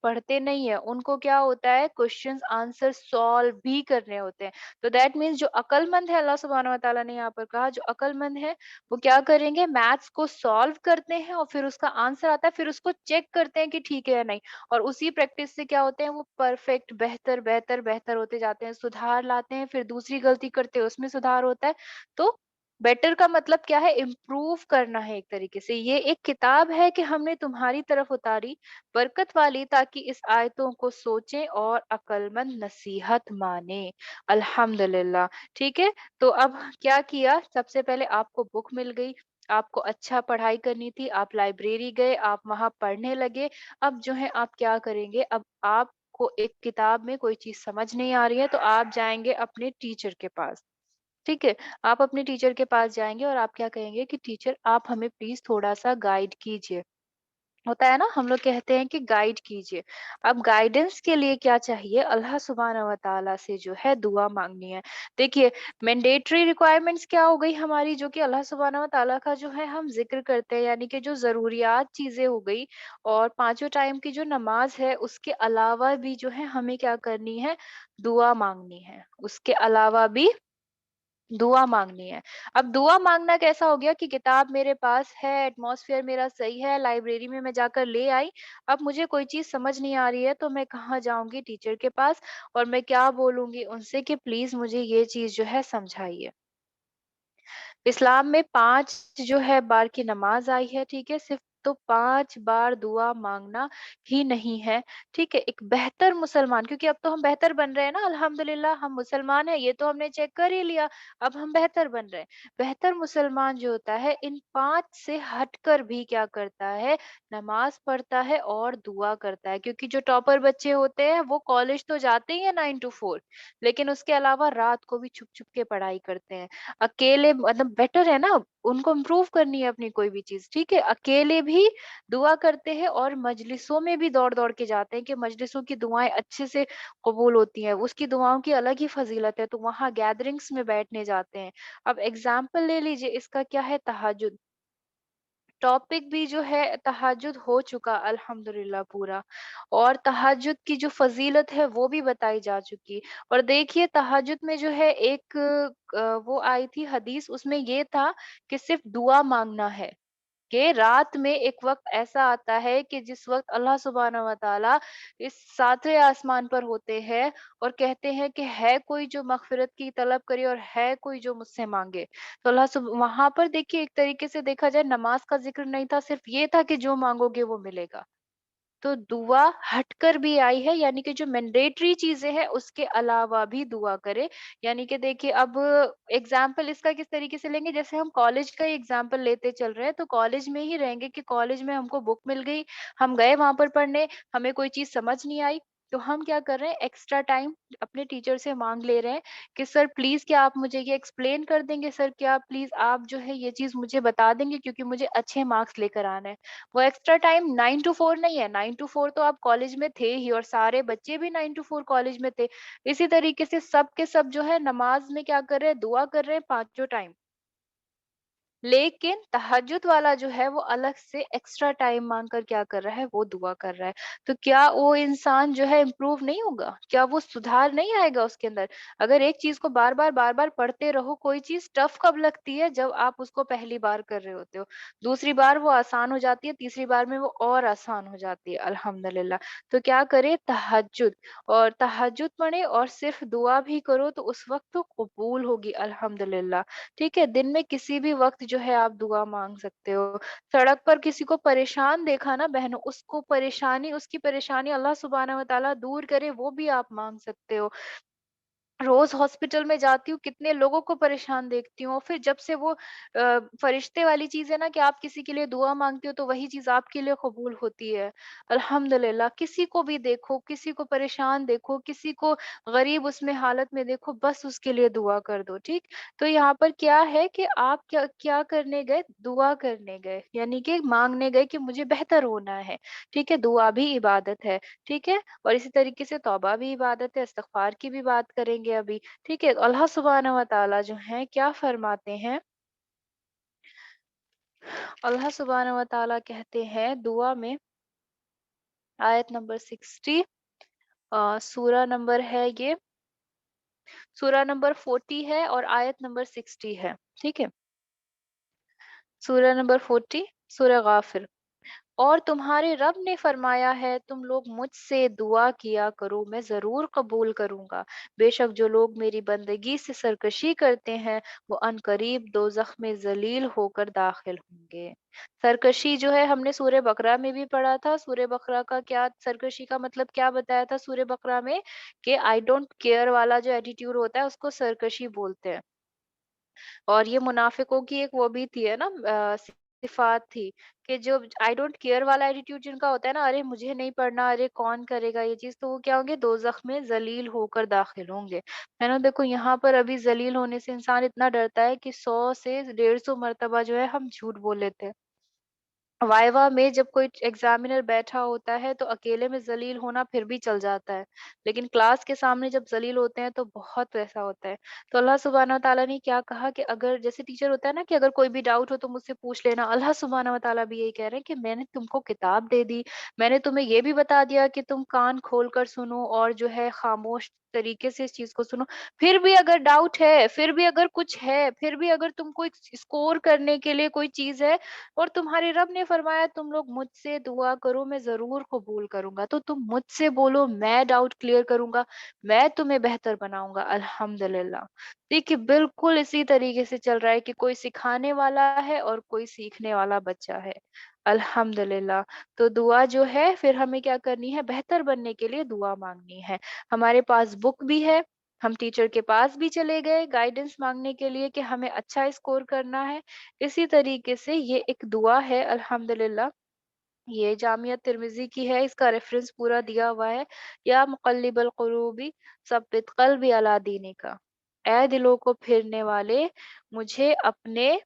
पढ़ते नहीं है, उनको क्या होता है, क्वेश्चंस आंसर सॉल्व भी करने होते हैं। तो दैट मीन्स जो अक्लमंद है, अल्लाह सुब्हानहू व तआला ने यहाँ पर कहा जो अक्लमंद है वो क्या करेंगे, मैथ्स को सॉल्व करते हैं और फिर उसका आंसर आता है, फिर उसको चेक करते हैं कि ठीक है या नहीं। और उसी प्रैक्टिस से क्या होते हैं, वो परफेक्ट, बेहतर बेहतर बेहतर होते जाते हैं, सुधार लाते हैं, फिर दूसरी गलती करते हैं उसमें सुधार होता है। तो बेटर का मतलब क्या है, इम्प्रूव करना है एक तरीके से। ये एक किताब है कि हमने तुम्हारी तरफ उतारी बरकत वाली, ताकि इस आयतों को सोचें और अक्लमंद नसीहत माने। अल्हम्दुलिल्लाह। ठीक है। तो अब क्या किया, सबसे पहले आपको बुक मिल गई, आपको अच्छा पढ़ाई करनी थी, आप लाइब्रेरी गए, आप वहां पढ़ने लगे। अब जो है आप क्या करेंगे, अब आपको एक किताब में कोई चीज समझ नहीं आ रही है तो आप जाएंगे अपने टीचर के पास। ठीक है। आप अपने टीचर के पास जाएंगे और आप क्या कहेंगे कि टीचर आप हमें प्लीज थोड़ा सा गाइड कीजिए। होता है ना, हम लोग कहते हैं कि गाइड कीजिए। अब गाइडेंस के लिए क्या चाहिए? अल्लाह सुब्हानहू व तआला से जो है दुआ माँगनी है। देखिए, मैंडेटरी रिक्वायरमेंट्स क्या हो गई हमारी, जो कि अल्लाह सुब्हानहू व तआला का जो है हम ज़िक्र करते हैं, यानी कि जो ज़रूरियात चीज़ें हो गई, और पाँचों टाइम की जो नमाज़ है, उसके अलावा भी जो है हमें क्या करनी है? दुआ माँगनी है। उसके अलावा भी दुआ माँगनी है। अब दुआ माँगना कैसा हो गया कि किताब मेरे पास है, एटमॉस्फेयर मेरा सही है, लाइब्रेरी में मैं जाकर ले आई। अब मुझे कोई चीज़ समझ नहीं आ रही है, तो मैं कहाँ जाऊँगी? टीचर के पास, और मैं क्या बोलूँगी उनसे कि प्लीज़ मुझे ये चीज़ जो है समझाइए। इस्लाम में 5 जो है बार की नमाज़ आई है, ठीक है? सिर्फ़ तो 5 बार दुआ माँगना ही नहीं है, ठीक है? एक बेहतर मुसलमान, क्योंकि अब तो हम बेहतर बन रहे हैं ना, अल्हम्दुलिल्लाह हम मुसलमान हैं, ये तो हमने चेक कर ही लिया, अब हम बेहतर बन रहे हैं। बेहतर मुसलमान जो होता है, इन 5 से हटकर भी क्या करता है? नमाज़ पढ़ता है और दुआ करता है, क्योंकि जो टॉपर बच्चे होते हैं, वो कॉलेज तो जाते ही हैं 9 टू 4, लेकिन उसके अलावा रात को भी छुप-छुप के पढ़ाई करते हैं। अकेले मतलब बेटर है ना, उनको इम्प्रूव करनी है अपनी कोई भी चीज़, ठीक है? अकेले भी दुआ करते हैं, और मजलिसों में भी दौड़-दौड़ के जाते हैं कि मजलिसों की दुआएँ अच्छे से कबूल होती हैं। उसकी दुआओं की अलग ही फ़ज़ीलत है, तो वहाँ गैदरिंग्स में बैठने जाते हैं। अब एग्ज़ाम्पल ले लीजिए, इसका क्या है? तहज्जुद। टॉपिक भी जो है तहज्जुद हो चुका अल्हम्दुलिल्लाह पूरा, और तहज्जुद की जो फ़ज़ीलत है वो भी बताई जा चुकी। और देखिए, तहज्जुद में जो है एक वो आई थी हदीस, उसमें ये था कि सिर्फ़ दुआ माँगना है। कि रात में एक वक़्त ऐसा आता है कि जिस वक़्त अल्लाह सुब्हानहू व तआला इस 7वें आसमान पर होते हैं, और कहते हैं कि है कोई जो मग़फ़िरत की तलब करे, और है कोई जो मुझसे माँगे। तो अल्लाह सुब वहाँ पर देखिए, एक तरीके से देखा जाए, नमाज़ का ज़िक्र नहीं था, सिर्फ़ ये था कि जो माँगोगे वो मिलेगा। तो दुआ हटकर भी आई है, यानी कि जो मैंडेटरी चीज़ें हैं उसके अलावा भी दुआ करें। यानी कि देखिए, अब एग्ज़ाम्पल इसका किस तरीके से लेंगे, जैसे हम कॉलेज का ही एग्ज़ाम्पल लेते चल रहे हैं, तो कॉलेज में ही रहेंगे कि कॉलेज में हमको बुक मिल गई, हम गए वहाँ पर पढ़ने, हमें कोई चीज़ समझ नहीं आई, तो हम क्या कर रहे हैं? एक्स्ट्रा टाइम अपने टीचर से माँग ले रहे हैं कि सर प्लीज़ क्या आप मुझे ये एक्सप्लेन कर देंगे? सर क्या प्लीज़ आप जो है ये चीज़ मुझे बता देंगे, क्योंकि मुझे अच्छे मार्क्स लेकर आना है। वो एक्स्ट्रा टाइम 9 टू 4 नहीं है, 9 टू 4 तो आप कॉलेज में थे ही, और सारे बच्चे भी 9 टू 4 कॉलेज में थे। इसी तरीके से सब के सब जो है नमाज़ में क्या कर रहे हैं? दुआ कर रहे हैं पाँचों टाइम। लेकिन तहज्जुद वाला जो है वो अलग से एक्स्ट्रा टाइम माँग कर क्या कर रहा है? वो दुआ कर रहा है। तो क्या वो इंसान जो है इम्प्रूव नहीं होगा? क्या वो सुधार नहीं आएगा उसके अंदर? अगर एक चीज़ को बार-बार, बार-बार पढ़ते रहो, कोई चीज़ टफ कब लगती है? जब आप उसको पहली बार कर रहे होते हो। दूसरी बार वो आसान हो जाती है, तीसरी बार में वो और आसान हो जाती है, अल्हम्दुलिल्लाह। तो क्या करें? तहज्जुद, और तहज्जुद पढ़ें, और सिर्फ़ दुआ भी करो तो उस वक़्त तो कबूल होगी अल्हम्दुलिल्लाह। ठीक है? दिन में किसी भी वक़्त जो है आप दुआ माँग सकते हो। सड़क पर किसी को परेशान देखा ना बहनों, उसकी परेशानी अल्लाह सुब्हानहू व तआला दूर करे, वो भी आप माँग सकते हो। रोज़ हॉस्पिटल में जाती हूँ, कितने लोगों को परेशान देखती हूँ, और फिर जब से वो फरिश्ते वाली चीज़ है ना कि आप किसी के लिए दुआ माँगते हो, तो वही चीज़ आपके लिए कबूल होती है। अल्हम्दुलिल्लाह, किसी को भी देखो, किसी को परेशान देखो, किसी को गरीब उसमें हालत में देखो, बस उसके लिए दुआ कर दो, ठीक? तो यहाँ पर क्या है कि आप क्या क्या करने गए? दुआ करने गए, यानी कि माँगने गए कि मुझे बेहतर होना है, ठीक है? दुआ भी इबादत है, ठीक है? और इसी तरीके से तौबा भी इबादत है, इस्तिग़फ़ार की भी बात करेंगे अभी, ठीक है? अल्लाह सुब्हानहू व तआला जो हैं क्या फ़रमाते हैं? अल्लाह सुब्हानहू व तआला कहते हैं दुआ में, आयत नंबर 60, सूरा नंबर है ये, सूरा नंबर 40 है, और आयत नंबर 60 है, ठीक है? सूरा नंबर 40, सूरा गाफ़िर। और तुम्हारे रब ने फरमाया है, तुम लोग मुझसे दुआ किया करो, मैं ज़रूर कबूल करूँगा। बेशक जो लोग मेरी बंदगी से सरकशी करते हैं, वो अनकरीब दोज़ख में ज़लील होकर दाखिल होंगे। सरकशी जो है हमने सूरह बकरा में भी पढ़ा था। सूरह बकरा का क्या, सरकशी का मतलब क्या बताया था सूरह बकरा में? कि आई डोंट केयर वाला जो एटीट्यूड होता है उसको सरकशी बोलते हैं। और ये मुनाफिकों की एक वो भी थी है ना, सिफ़ात थी कि जो आई डोंट केयर वाला एटीट्यूड जिनका होता है ना, अरे मुझे नहीं पढ़ना, अरे कौन करेगा ये चीज़, तो वो क्या होंगे? दोज़ख में ज़लील होकर दाखिल होंगे। है ना? देखो यहाँ पर अभी ज़लील होने से इंसान इतना डरता है कि 100 से 150 मर्तबा जो है हम झूठ बोल लेते हैं। वाइवा में जब कोई एग्जामिनर बैठा होता है तो अकेले में ज़लील होना फिर भी चल जाता है। लेकिन क्लास के सामने जब ज़लील होते हैं तो बहुत वैसा होता है। तो अल्लाह सुब्हानहू व तआला ने क्या कहा कि अगर जैसे टीचर होता है ना कि अगर कोई भी डाउट हो तो मुझसे पूछ लेना। अल्लाह सुब्हानहू व तआला भी यही कह रहे हैं कि मैंने तुमको किताब दे दी, मैंने तुम्हें ये भी बता दिया कि तुम कान खोल कर सुनो और जो है खामोश तरीके से इस चीज़ को सुनो। फिर भी अगर डाउट है, फिर भी अगर कुछ है, फिर भी अगर तुमको एक स्कोर करने के लिए कोई चीज़ है और तुम्हारे रब ने फरमाया तुम लोग मुझसे दुआ करो मैं ज़रूर कबूल करूँगा। तो तुम मुझसे बोलो मैं डाउट क्लियर करूँगा, मैं तुम्हें बेहतर बनाऊँगा अल्हम्दुलिल्लाह। देखिए बिल्कुल इसी तरीके से चल रहा है कि कोई सिखाने वाला है और कोई सीखने वाला बच्चा है। अल्हम्दुलिल्लाह। तो दुआ जो है फिर हमें क्या करनी है बेहतर बनने के लिए दुआ माँगनी है। हमारे पास बुक भी है, हम टीचर के पास भी चले गए गाइडेंस माँगने के लिए कि हमें अच्छा स्कोर करना है। इसी तरीके से ये एक दुआ है अल्हम्दुलिल्लाह, ये जामिया तिर्मिज़ी की है, इसका रेफ़रेंस पूरा दिया हुआ है। या मुक़ल्लिबल क़ुलूबी सब्बित क़ल्बी अला दीनिका। ऐ दिलों को फेरने वाले, मुझे अपने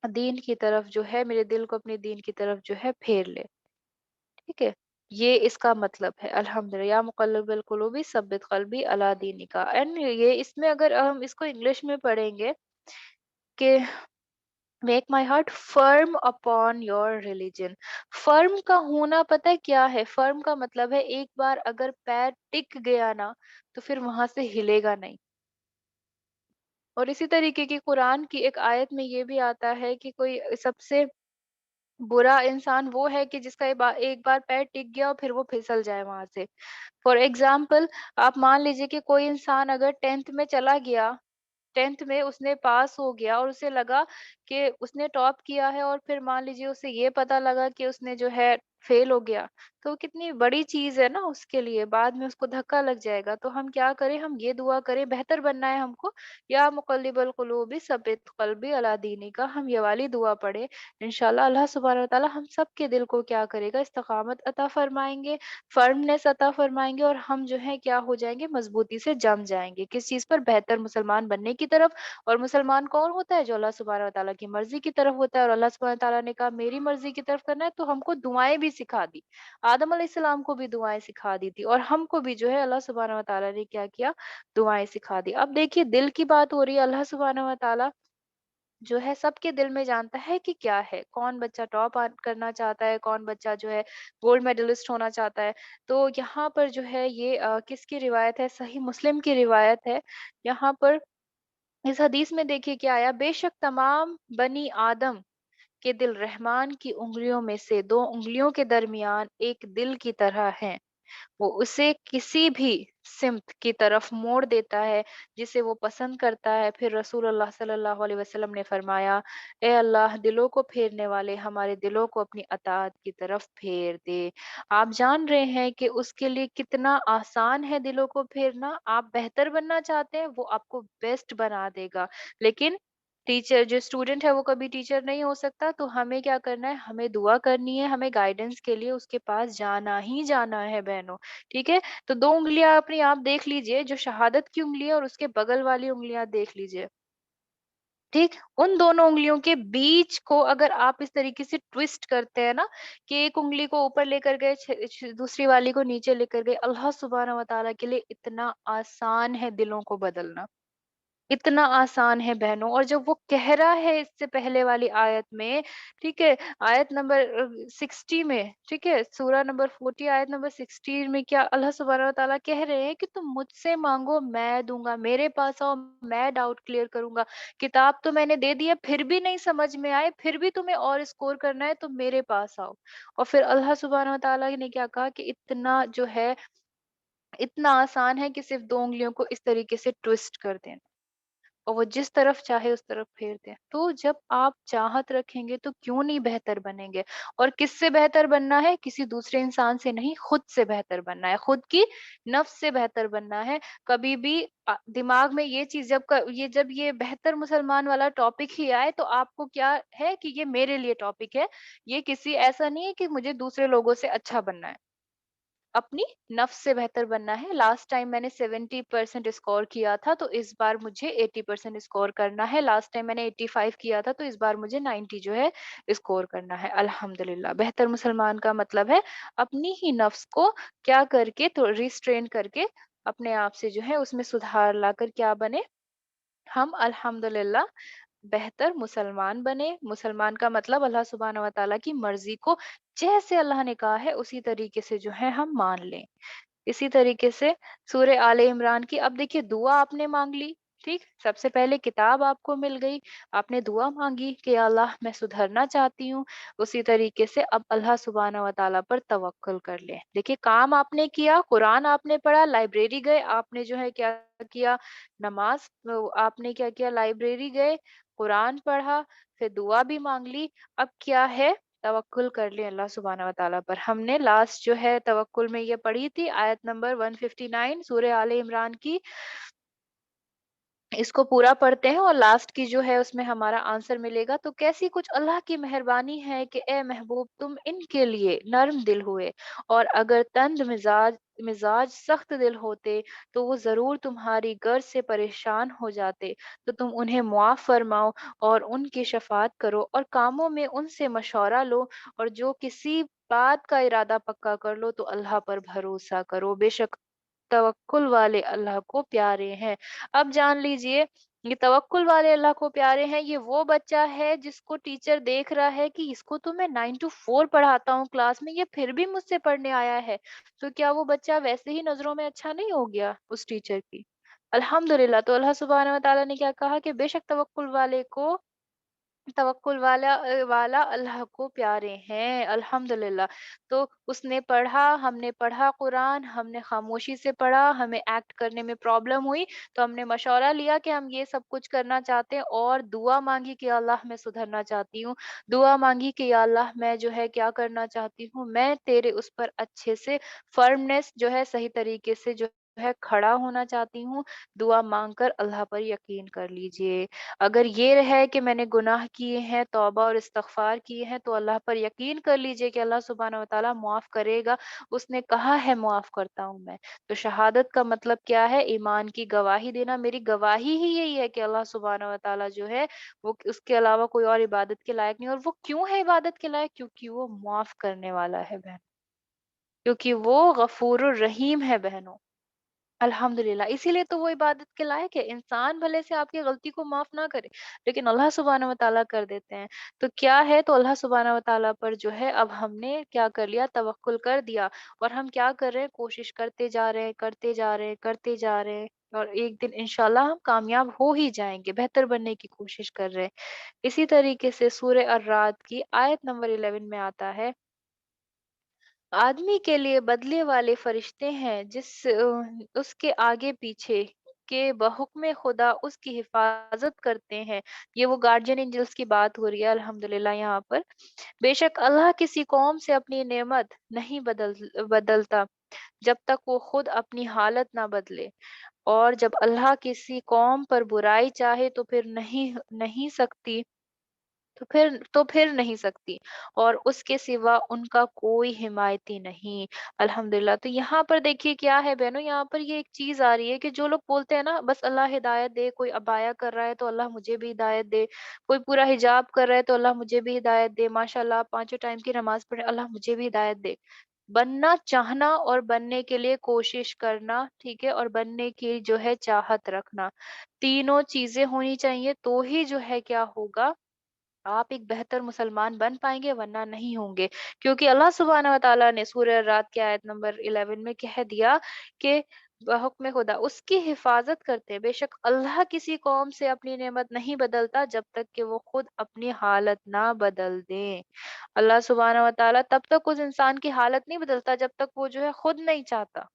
दीन की तरफ जो है मेरे दिल को अपने दीन की तरफ जो है फेर ले। ठीक है? ये इसका मतलब है अल्हम्दुलिल्लाह या मुक़ल्लिबल क़ुलूबी सब्बित क़ल्बी अला दीनिका। एंड ये इसमें अगर हम इसको इंग्लिश में पढ़ेंगे कि make my heart firm upon your religion. Firm का होना पता है क्या है? फर्म का मतलब है एक बार अगर पैर टिक गया ना तो फिर वहां से हिलेगा नहीं। और इसी तरीके की कुरान की एक आयत में ये भी आता है कि कोई सबसे बुरा इंसान वो है कि जिसका एक बार पैर टिक गया और फिर वो फिसल जाए वहां से। फॉर एग्जाम्पल, आप मान लीजिए कि कोई इंसान अगर 10th में चला गया, 10th में उसने पास हो गया और उसे लगा कि उसने टॉप किया है और फिर मान लीजिए उसे ये पता लगा कि उसने जो है फेल हो गया, तो कितनी बड़ी चीज है ना उसके लिए, बाद में उसको धक्का लग जाएगा। तो हम क्या करें, हम ये दुआ करें, बेहतर बनना है हमको। या मुकल्लिबल कुलूबी सब्बित कल्बी अला दीनिका, हम ये वाली दुआ पढ़े। इंशाल्लाह अल्लाह सुब्हानहू व तआला हम सब के दिल को क्या करेगा, इस्तिकामत अता फरमाएंगे, फर्मनेस अता फरमाएंगे और हम जो है क्या हो जाएंगे, मजबूती से जम जाएंगे किस चीज पर, बेहतर मुसलमान बनने की तरफ। और मुसलमान कौन होता है? जो अल्लाह सुब्हानहू व तआला की मर्जी की तरफ होता है। और अल्लाह सुब्हानहू व तआला ने कहा मेरी मर्जी की तरफ करना है, तो हमको दुआएं भी सिखा दी। आदम अलैहिस्सलाम को भी दुआएं सिखा दी थी और हमको भी जो है अल्लाह सुब्हानहू व तआला ने क्या किया, दुआएं सिखा दी। अब देखिए दिल की बात हो रही है, अल्लाह सुब्हानहू व तआला जो है सबके दिल में जानता है कि क्या है, कौन बच्चा टॉप करना चाहता है, कौन बच्चा जो है गोल्ड मेडलिस्ट होना चाहता है। तो यहाँ पर जो है ये किसकी रिवायत है? सही मुस्लिम की रिवायत है। यहाँ पर इस हदीस में देखिए क्या आया, बेशक तमाम बनी आदम के दिल रहमान की उंगलियों में से दो उंगलियों के दरमियान एक दिल की तरह हैं। वो उसे किसी भी सिम्त की तरफ मोड़ देता है जिसे वो पसंद करता है। फिर रसूलुल्लाह सल्लल्लाहु अलैहि वसल्लम ने फरमाया, ए अल्लाह, दिलों को फेरने वाले, हमारे दिलों को अपनी अताअत की तरफ फेर दे। आप जान रहे हैं कि उसके लिए कितना आसान है दिलों को फेरना। आप बेहतर बनना चाहते हैं, वो आपको बेस्ट बना देगा। लेकिन टीचर जो स्टूडेंट है वो कभी टीचर नहीं हो सकता। तो हमें क्या करना है, हमें दुआ करनी है, हमें गाइडेंस के लिए उसके पास जाना ही जाना है बहनों। ठीक है? तो दो उंगलियां अपनी आप देख लीजिए, जो शहादत की उंगली है और उसके बगल वाली उंगलियां देख लीजिए। ठीक, उन दोनों उंगलियों के बीच को अगर आप इस तरीके से ट्विस्ट करते हैं ना कि एक उंगली को ऊपर लेकर गए, दूसरी वाली को नीचे लेकर गए, अल्लाह सुबहान व तआला के लिए इतना आसान है दिलों को बदलना, इतना आसान है बहनों। और जब वो कह रहा है इससे पहले वाली आयत में, ठीक है, आयत नंबर 60 में, ठीक है, सूरा नंबर 40 आयत नंबर 60 में क्या अल्लाह सुब्हानहू व तआला कह रहे हैं कि तुम मुझसे मांगो मैं दूंगा, मेरे पास आओ मैं डाउट क्लियर करूंगा। किताब तो मैंने दे दी है, फिर भी नहीं समझ में आए, फिर भी तुम्हें और स्कोर करना है तो मेरे पास आओ। और फिर अल्लाह सुब्हानहू व तआला ने क्या कहा कि इतना जो है, इतना आसान है कि सिर्फ दो उंगलियों को इस तरीके से ट्विस्ट कर देना और वो जिस तरफ चाहे उस तरफ फेर दें। तो जब आप चाहत रखेंगे तो क्यों नहीं बेहतर बनेंगे। और किससे बेहतर बनना है? किसी दूसरे इंसान से नहीं, खुद से बेहतर बनना है, खुद की नफ्स से बेहतर बनना है। कभी भी दिमाग में ये चीज जब ये बेहतर मुसलमान वाला टॉपिक ही आए तो आपको क्या है कि ये मेरे लिए टॉपिक है, ये किसी ऐसा नहीं है कि मुझे दूसरे लोगों से अच्छा बनना है। अपनी नफ्स से बेहतर बनना है। लास्ट टाइम मैंने 70% स्कोर किया था, तो इस बार मुझे 80% स्कोर करना है। लास्ट टाइम मैंने 85 किया था, तो इस बार मुझे 90 जो है स्कोर करना है। अल्हम्दुलिल्लाह। बेहतर मुसलमान का मतलब है अपनी ही नफ्स को क्या करके, तो रिस्ट्रेन करके अपने आप से जो है उसमें सुधार लाकर क्या बने, हम अल्हम्दुलिल्लाह बेहतर मुसलमान बने। मुसलमान का मतलब अल्लाह सुब्हानहू व तआला की मर्ज़ी को जैसे अल्लाह ने कहा है उसी तरीके से जो है हम मान लें। इसी तरीके से सूरह आले इमरान की, अब देखिए दुआ आपने माँग ली, ठीक? सबसे पहले किताब आपको मिल गई, आपने दुआ माँगी कि या अल्लाह मैं सुधरना चाहती हूँ। उसी तरीके से अब अल्लाह सुब्हानहू व तआला पर तवक्कुल कर लें। देखिए काम आपने किया, कुरान आपने पढ़ा, लाइब्रेरी गए, आपने जो है क्या किया, नमाज़ आपने क्या किया, लाइब्रेरी गए, कुरान पढ़ा, फिर दुआ भी माँग ली। अब क्या है, तवक्कुल कर लें अल्लाह सुब्हानहू व तआला पर। हमने लास्ट जो है तवक्कुल में ये पढ़ी थी आयत नंबर 159 सूरह आले इमरान की। इसको पूरा पढ़ते हैं और लास्ट की जो है उसमें हमारा आंसर मिलेगा। तो कैसी कुछ अल्लाह की मेहरबानी है कि ए महबूब तुम इनके लिए नर्म दिल हुए, और अगर तंद मिजाज मिजाज सख्त दिल होते तो वो जरूर तुम्हारी गर्ज से परेशान हो जाते। तो तुम उन्हें मुआफ फरमाओ और उनकी शफात करो और कामों में उनसे मशवरा लो, और जो किसी बात का इरादा पक्का कर लो तो अल्लाह पर भरोसा करो, बेशक तवक्कुल वाले अल्लाह को प्यारे हैं। अब जान लीजिए, ये तवक्कुल वाले अल्लाह को प्यारे हैं, ये वो बच्चा है जिसको टीचर देख रहा है कि इसको तो मैं 9 टू 4 पढ़ाता हूँ क्लास में, ये फिर भी मुझसे पढ़ने आया है। तो क्या वो बच्चा वैसे ही नजरों में अच्छा नहीं हो गया उस टीचर की? अल्हम्दुलिल्लाह। तो अल्लाह सुब्हानहू व तआला ने क्या कहा कि बेशक तवक्कुल वाले को, तवक्कुल वाला अल्लाह को प्यारे हैं। अल्हम्दुलिल्लाह। तो उसने पढ़ा, हमने पढ़ा कुरान, हमने खामोशी से पढ़ा, हमें एक्ट करने में प्रॉब्लम हुई, तो हमने मशवरा लिया कि हम ये सब कुछ करना चाहते हैं, और दुआ मांगी कि या अल्लाह मैं सुधरना चाहती हूँ। दुआ मांगी कि या अल्लाह मैं जो है क्या करना चाहती हूँ, मैं तेरे उस पर अच्छे से फर्मनेस जो है सही तरीके से जो है खड़ा होना चाहती हूँ। दुआ मांगकर अल्लाह पर यकीन कर लीजिए। अगर ये है कि मैंने गुनाह किए हैं, तौबा और इस्तिग़फ़ार किए हैं, तो अल्लाह पर यकीन कर लीजिए कि अल्लाह सुब्हानहू व तआला मुआफ़ करेगा। उसने कहा है मुआफ़ करता हूँ मैं। तो शहादत का मतलब क्या है? ईमान की गवाही देना। मेरी गवाही ही यही है कि अल्लाह सुब्हानहू व तआला जो है वो, उसके अलावा कोई और इबादत के लायक नहीं। और वो क्यों है इबादत के लायक? क्योंकि वो मुआफ़ करने वाला है बहन, क्योंकि वो गफूरुर रहीम है बहनों। अल्हम्दुलिल्लाह, इसीलिए तो वो इबादत के लायक है। इंसान भले से आपकी गलती को माफ़ ना करे, लेकिन अल्लाह सुब्हानहू व तआला कर देते हैं। तो क्या है, तो अल्लाह सुब्हानहू व तआला पर जो है अब हमने क्या कर लिया, तवक्कुल कर दिया। और हम क्या कर रहे हैं, कोशिश करते जा रहे हैं, करते जा रहे हैं, करते जा रहे हैं, और एक दिन इंशाल्लाह हम कामयाब हो ही जाएँगे, बेहतर बनने की कोशिश कर रहे हैं। इसी तरीके से सूरह अर्राद की आयत नंबर 11 में आता है, आदमी के लिए बदले वाले फरिश्ते हैं उसके आगे पीछे के बहुक्म खुदा उसकी हिफाजत करते हैं। ये वो गार्जियन एंजल्स की बात हो रही है अल्हम्दुलिल्लाह यहाँ पर। बेशक अल्लाह किसी कौम से अपनी नेमत नहीं बदलता जब तक वो खुद अपनी हालत ना बदले, और जब अल्लाह किसी कौम पर बुराई चाहे तो फिर नहीं सकती, तो फिर नहीं सकती, और उसके सिवा उनका कोई हिमायती नहीं। अल्हम्दुलिल्लाह। तो यहाँ पर देखिए क्या है बहनों, यहाँ पर ये एक चीज आ रही है कि जो लोग बोलते हैं ना, बस अल्लाह हिदायत दे, कोई अबाया कर रहा है तो अल्लाह मुझे भी हिदायत दे, कोई पूरा हिजाब कर रहा है तो अल्लाह मुझे भी हिदायत दे, माशाल्लाह पांचों टाइम की नमाज पढ़े, अल्लाह मुझे भी हिदायत दे। बनना चाहना और बनने के लिए कोशिश करना, ठीक है, और बनने की जो है चाहत रखना, तीनों चीजें होनी चाहिए, तो ही जो है क्या होगा, आप एक बेहतर मुसलमान बन पाएँगे, वरना नहीं होंगे। क्योंकि अल्लाह सुब्हानहू व तआला ने सूरह रात की आयत नंबर 11 में कह दिया कि बहुक्म खुदा उसकी हिफाज़त करते हैं। बेशक अल्लाह किसी कौम से अपनी नेमत नहीं बदलता जब तक कि वो खुद अपनी हालत ना बदल दें। अल्लाह सुब्हानहू व तआला तब तक उस इंसान की हालत नहीं बदलता जब तक वो जो है खुद नहीं चाहता।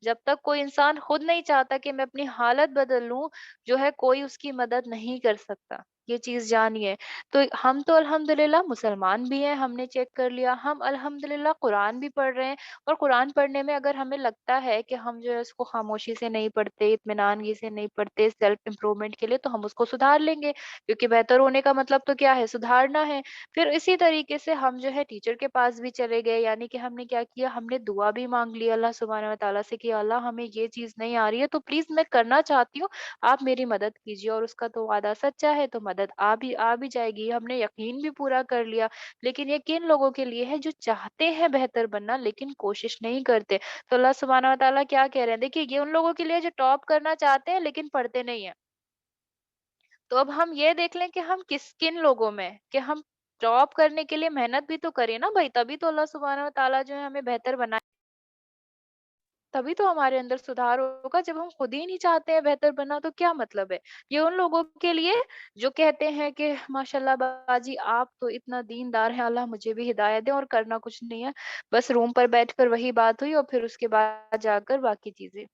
जब तक कोई इंसान खुद नहीं चाहता कि मैं अपनी हालत बदल लूँ, जो है कोई उसकी मदद नहीं कर सकता। ये चीज़ जानिए। तो हम तो अल्हम्दुलिल्लाह मुसलमान भी हैं, हमने चेक कर लिया, हम अल्हम्दुलिल्लाह कुरान भी पढ़ रहे हैं, और कुरान पढ़ने में अगर हमें लगता है कि हम जो है उसको खामोशी से नहीं पढ़ते, इत्मीनानगी से नहीं पढ़ते सेल्फ इम्प्रूवमेंट के लिए, तो हम उसको सुधार लेंगे, क्योंकि बेहतर होने का मतलब तो क्या है? सुधारना है। फिर इसी तरीके से हम जो है टीचर के पास भी चले गए, यानी कि हमने क्या किया, हमने दुआ भी माँग ली अल्लाह सुब्हानहू व तआला से कि अल्लाह हमें ये चीज़ नहीं आ रही है, तो प्लीज़ मैं करना चाहती हूँ, आप मेरी मदद कीजिए, और उसका तो वादा सच्चा है, तो मदद आ भी जाएगी। हमने यकीन भी पूरा कर लिया। लेकिन ये किन लोगों के लिए है? जो चाहते हैं बेहतर बनना लेकिन कोशिश नहीं करते। तो अल्लाह सुब्हानहू व तआला क्या कह रहे हैं? देखिए, ये उन लोगों के लिए जो टॉप करना चाहते हैं लेकिन पढ़ते नहीं हैं। तो अब हम ये देख लें कि हम किन लोगों में हैं, कि हम टॉप करने के लिए मेहनत भी तो करें ना भाई, तभी तो अल्लाह सुब्हानहू व तआला जो है हमें बेहतर बनाए, तभी तो हमारे अंदर सुधार होगा। जब हम खुद ही नहीं चाहते हैं बेहतर बनना, तो क्या मतलब है? ये उन लोगों के लिए जो कहते हैं कि माशाल्लाह बाजी आप तो इतना दीनदार हैं, अल्लाह मुझे भी हिदायत दें, और करना कुछ नहीं है। बस रूम पर बैठकर वही बात हुई, और फिर उसके बाद जाकर बाकी चीज़ें।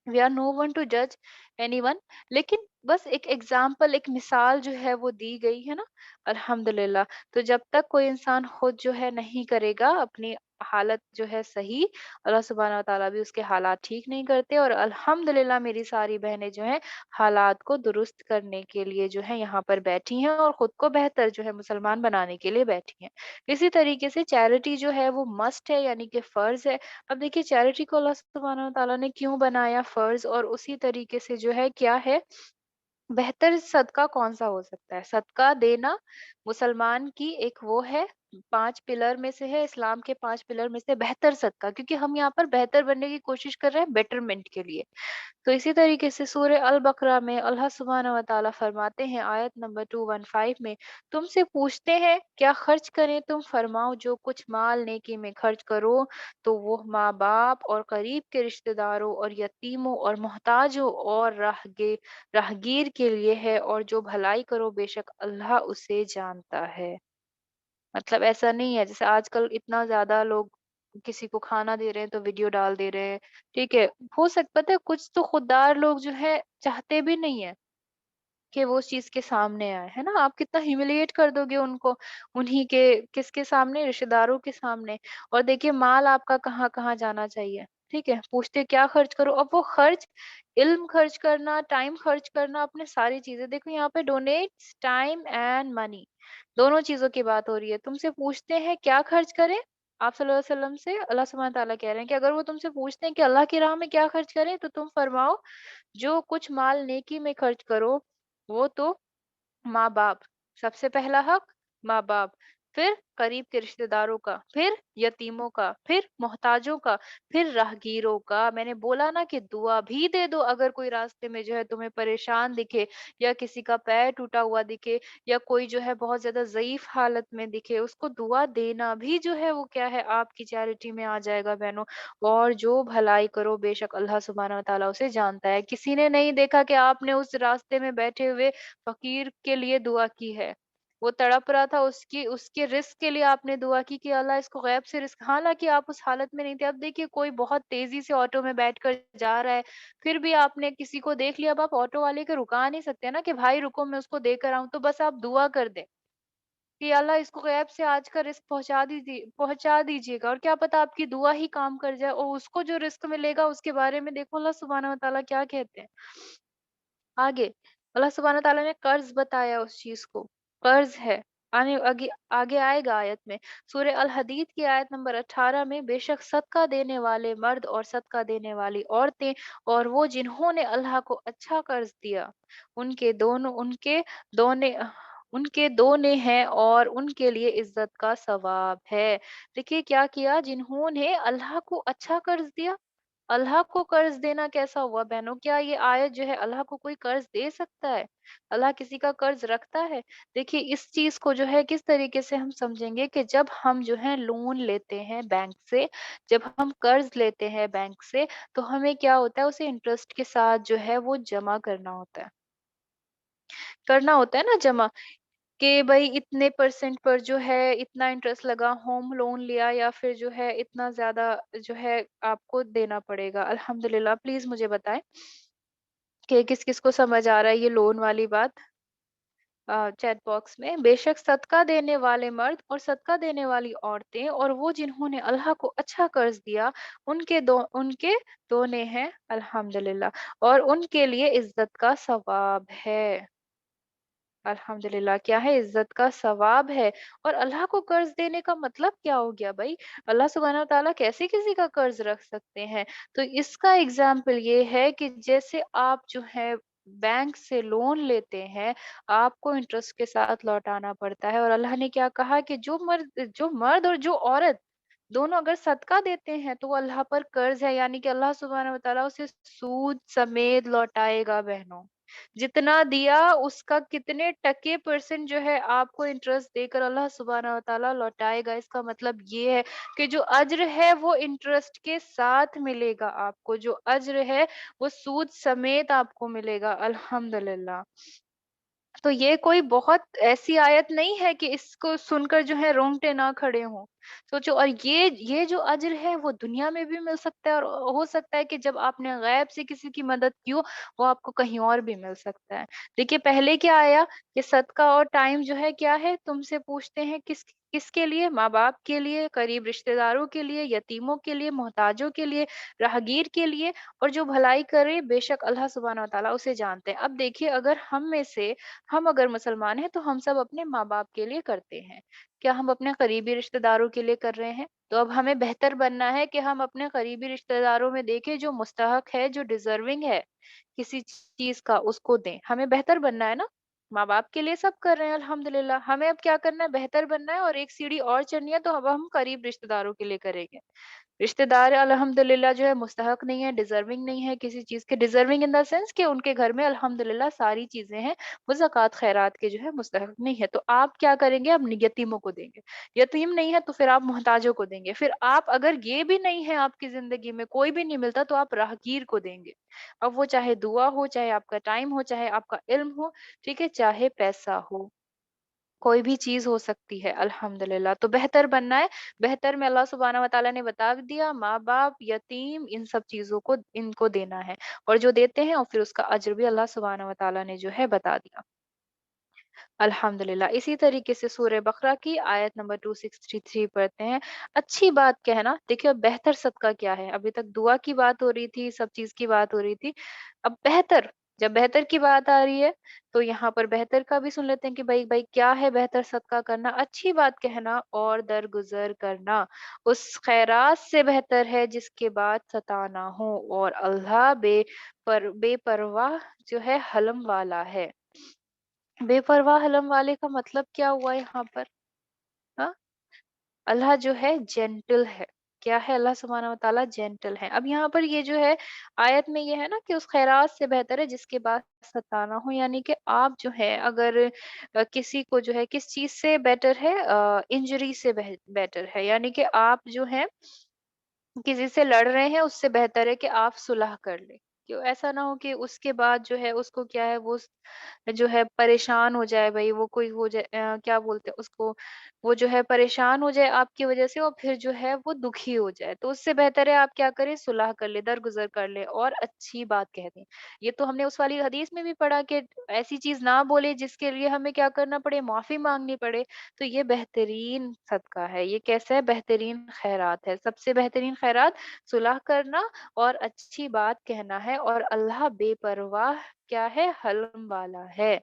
We are no one to जज एनीवन, लेकिन बस एक एग्जाम्पल, एक मिसाल जो है वो दी गई है ना, अल्हम्दुलिल्लाह। तो जब तक कोई इंसान खुद जो है नहीं करेगा अपनी हालत जो है सही, अल्लाह सुब्हानहू व तआला भी उसके हालात ठीक नहीं करते। और अल्हम्दुलिल्लाह मेरी सारी बहनें जो हैं हालात को दुरुस्त करने के लिए जो है यहाँ पर बैठी हैं, और खुद को बेहतर जो है मुसलमान बनाने के लिए बैठी हैं। इसी तरीके से चैरिटी जो है वो मस्ट है, यानी कि फर्ज है। अब देखिए, चैरिटी को अल्लाह सुब्हानहू व तआला ने क्यों बनाया फर्ज, और उसी तरीके से जो है क्या है बेहतर सदका कौन-सा हो सकता है? सदका देना मुसलमान की एक वो है, 5 पिलर में से है, इस्लाम के 5 पिलर में से बेहतर सदका, क्योंकि हम यहाँ पर बेहतर बनने की कोशिश कर रहे हैं बेटरमेंट के लिए। तो इसी तरीके से सूरह अल बकरा में अल्लाह सुब्हानहू व तआला फरमाते हैं आयत नंबर 215 में, तुमसे पूछते हैं क्या खर्च करें, तुम फरमाओ जो कुछ माल नेकी में खर्च करो तो वो माँ बाप और करीब के रिश्तेदारों और यतीमों और मोहताजों और राहगीर के लिए है, और जो भलाई करो बेशक अल्लाह उसे जानता है। मतलब ऐसा नहीं है, जैसे आजकल इतना ज़्यादा लोग किसी को खाना दे रहे हैं तो वीडियो डाल दे रहे हैं, ठीक है? हो सक पता है, कुछ तो खुददार लोग जो है चाहते भी नहीं है कि वो उस चीज़ के सामने आए, है ना? आप कितना ह्यूमिलिएट कर दोगे उनको, उन्हीं के किसके सामने? रिश्तेदारों के सामने। और देखिए, माल आपका कहाँ-कहाँ जाना चाहिए, ठीक है? पूछते क्या खर्च करो? अब वो खर्च, इल्म खर्च करना, टाइम खर्च करना, अपने सारी चीज़ें, देखो यहाँ पे डोनेट्स टाइम एंड मनी, दोनों चीज़ों की बात हो रही है। तुमसे पूछते हैं क्या खर्च करें? आप सल्लल्लाहु अलैहि वसल्लम से अल्लाह सुब्हानहू व तआला कह रहे हैं कि अगर वो तुमसे पूछते हैं कि अल्लाह की राह में क्या खर्च करें, तो तुम फरमाओ जो कुछ माल नेकी में खर्च करो, वो तो माँ-बाप, सबसे पहला हक माँ-बाप, फिर करीब के रिश्तेदारों का, फिर यतीमों का, फिर मोहताजों का, फिर राहगीरों का। मैंने बोला ना कि दुआ भी दे दो, अगर कोई रास्ते में जो है तुम्हें परेशान दिखे, या किसी का पैर टूटा हुआ दिखे, या कोई जो है बहुत ज़्यादा ज़ईफ़ हालत में दिखे, उसको दुआ देना भी जो है वो क्या है, आपकी चैरिटी में आ जाएगा बहनों। और जो भलाई करो बेशक अल्लाह सुब्हानहू व तआला उसे जानता है। किसी ने नहीं देखा कि आपने उस रास्ते में बैठे हुए फ़कीर के लिए दुआ की है। वो तड़प रहा था, उसकी उसके रिज़्क के लिए आपने दुआ की कि अल्लाह इसको गैब से रिज़्क, हालाँकि आप उस हालत में नहीं थे। अब देखिए, कोई बहुत तेज़ी से ऑटो में बैठकर जा रहा है, फिर भी आपने किसी को देख लिया, अब आप ऑटो वाले को रुका नहीं सकते ना कि भाई रुको मैं उसको देकर आऊँ, तो बस आप दुआ कर दें कि अल्लाह इसको गैब से आज का रिज़्क पहुँचा दीजिएगा, और क्या पता आपकी दुआ ही काम कर जाए, और उसको जो रिज़्क मिलेगा उसके बारे में देखो अल्लाह सुब्हानहू व तआला क्या कहते हैं। आगे अल्लाह सुब्हानहू तआला ने कर्ज बताया उस चीज को, कर्ज है। आगे आगे आएगा आयत में, सूरह अल हदीद की आयत नंबर 18 में, बेशक सदका देने वाले मर्द और सदका देने वाली औरतें और वो जिन्होंने अल्लाह को अच्छा कर्ज दिया, उनके दोनों दोने उनके दोने हैं और उनके लिए इज्जत का सवाब है। देखिए क्या किया, जिन्होंने अल्लाह को अच्छा कर्ज दिया। अल्लाह को कर्ज देना कैसा हुआ बहनों? क्या ये आयत जो है अल्लाह को कोई कर्ज दे सकता है? अल्लाह किसी का कर्ज रखता है? देखिए, इस चीज को जो है किस तरीके से हम समझेंगे कि जब हम जो है लोन लेते हैं बैंक से, जब हम कर्ज लेते हैं बैंक से, तो हमें क्या होता है, उसे इंटरेस्ट के साथ जो है वो जमा करना होता है ना जमा, कि भाई इतने परसेंट पर जो है इतना इंटरेस्ट लगा, होम लोन लिया, या फिर जो है इतना ज्यादा जो है आपको देना पड़ेगा। अल्हम्दुलिल्लाह, प्लीज मुझे बताएं कि किस किस को समझ आ रहा है ये लोन वाली बात। चैट बॉक्स में, बेशक सदका देने वाले मर्द और सदका देने वाली औरतें और वो जिन्होंने अल्लाह को अच्छा कर्ज दिया, उनके दोने हैं अल्हम्दुलिल्लाह, और उनके लिए इज्जत का सवाब है। अल्हम्दुलिल्लाह, क्या है? इज्जत का सवाब है। और अल्लाह को कर्ज देने का मतलब क्या हो गया भाई? अल्लाह सुब्हानहू व तआला कैसे किसी का कर्ज रख सकते हैं? तो इसका एग्जाम्पल ये है कि जैसे आप जो है बैंक से लोन लेते हैं, आपको इंटरेस्ट के साथ लौटाना पड़ता है, और अल्लाह ने क्या कहा कि जो मर्द और जो औरत दोनों अगर सदका देते हैं तो वो अल्लाह पर कर्ज है, यानी कि अल्लाह सुब्हानहू व तआला उसे सूद समेत लौटाएगा बहनों। जितना दिया उसका कितने टके परसेंट जो है आपको इंटरेस्ट देकर अल्लाह सुब्हानहू व तआला लौटाएगा। इसका मतलब ये है कि जो अज्र है वो इंटरेस्ट के साथ मिलेगा आपको, जो अज्र है वो सूद समेत आपको मिलेगा अल्हम्दुलिल्लाह। तो ये कोई बहुत ऐसी आयत नहीं है कि इसको सुनकर जो है रोंगटे ना खड़े हों। सोचो, और ये जो अज्र है वो दुनिया में भी मिल सकता है, और हो सकता है कि जब आपने गैब से किसी की मदद की हो, वो आपको कहीं और भी मिल सकता है। देखिए पहले क्या आया कि सदका और टाइम जो है क्या है, तुमसे पूछते हैं किसके लिए? माँ-बाप के लिए, करीब रिश्तेदारों के लिए, यतीमों के लिए, मोहताजों के लिए, राहगीर के लिए, और जो भलाई करे बेशक अल्लाह सुब्हानहू व तआला उसे जानते हैं। अब देखिए, अगर हम में से हम अगर मुसलमान हैं तो हम सब अपने माँ-बाप के लिए करते हैं। क्या हम अपने करीबी रिश्तेदारों के लिए कर रहे हैं? तो अब हमें बेहतर बनना है कि हम अपने करीबी रिश्तेदारों में देखें जो मुस्तहक है, जो डिज़र्विंग है किसी चीज़ का, उसको दें। हमें बेहतर बनना है ना? माँ-बाप के लिए सब कर रहे हैं अल्हम्दुलिल्लाह। हमें अब क्या करना है? बेहतर बनना है, और एक सीढ़ी और चढ़नी है, तो अब हम करीब रिश्तेदारों के लिए करेंगे। रिश्तेदार अल्हम्दुलिल्लाह जो है मुस्तहक नहीं है, डिज़र्विंग नहीं है किसी चीज़ के, डिज़र्विंग इन द सेंस कि उनके घर में अल्हम्दुलिल्लाह सारी चीज़ें हैं, वो ज़कात खैरात के जो है मुस्तहक नहीं है। तो आप क्या करेंगे? अब यतीमों को देंगे। यतीम नहीं है तो फिर आप मोहताजों को देंगे। फिर आप अगर ये भी नहीं है आपकी ज़िंदगी में, कोई भी नहीं मिलता, तो आप राहगीर को देंगे। अब वो चाहे दुआ हो, चाहे आपका टाइम हो, चाहे आपका इल्म हो, ठीक है? चाहे पैसा हो। कोई भी चीज़ हो सकती है अल्हम्दुलिल्लाह। तो बेहतर बनना है, बेहतर में अल्लाह सुब्हानहू व तआला ने बता दिया, माँ-बाप, यतीम, इन सब चीज़ों को इनको देना है, और जो देते हैं और फिर उसका अज्र भी अल्लाह सुब्हानहू व तआला ने जो है बता दिया। अल्हम्दुलिल्लाह। इसी तरीके से सूरह बकरा की आयत नंबर 263 पढ़ते हैं। अच्छी बात कहना, देखिए अब बेहतर सदका क्या है? अभी तक दुआ की बात हो रही थी, सब चीज़ की बात हो रही थी। अब बेहतर, जब बेहतर की बात आ रही है, तो यहाँ पर बेहतर का भी सुन लेते हैं कि भाई भाई क्या है बेहतर? सदका करना, अच्छी बात कहना और दरगुज़र करना। उस खैरात से बेहतर है जिसके बाद सताना हो, और अल्लाह बेपरवाह जो है हलम वाला है। बेपरवाह हलम वाले का मतलब क्या हुआ यहाँ पर? हाँ? अल्लाह जो है जेंटल है। क्या है? अल्लाह सुब्हानहू व तआला जेंटल है। अब यहाँ पर ये जो है आयत में ये है ना कि उस खैरात से बेहतर है जिसके बाद सताना हो, यानी कि आप जो है अगर किसी को जो है किस चीज़ से बेटर है, इंजरी से बेटर है, यानी कि आप जो है किसी से लड़ रहे हैं, उससे बेहतर है कि आप सुलह कर लें। क्यों? ऐसा ना हो कि उसके बाद जो है उसको क्या है, वो जो है परेशान हो जाए भई, वो कोई हो जाए, क्या बोलते हैं उसको, वो जो है परेशान हो जाए आपकी वज़ह से, और फिर जो है वो दुखी हो जाए। तो उससे बेहतर है आप क्या करें, सुलह कर लें, दरगुज़र कर लें और अच्छी बात कह दें। ये तो हमने उस वाली हदीस में भी पढ़ा कि ऐसी चीज़ ना बोले जिसके लिए हमें क्या करना पड़े, माफ़ी माँगनी पड़े। तो ये बेहतरीन सदका है। ये कैसा है? बेहतरीन खैरात है। सबसे बेहतरीन खैरात सुलह करना और अच्छी बात कहना है, और अल्लाह बेपरवाह क्या है? हलम वाला है।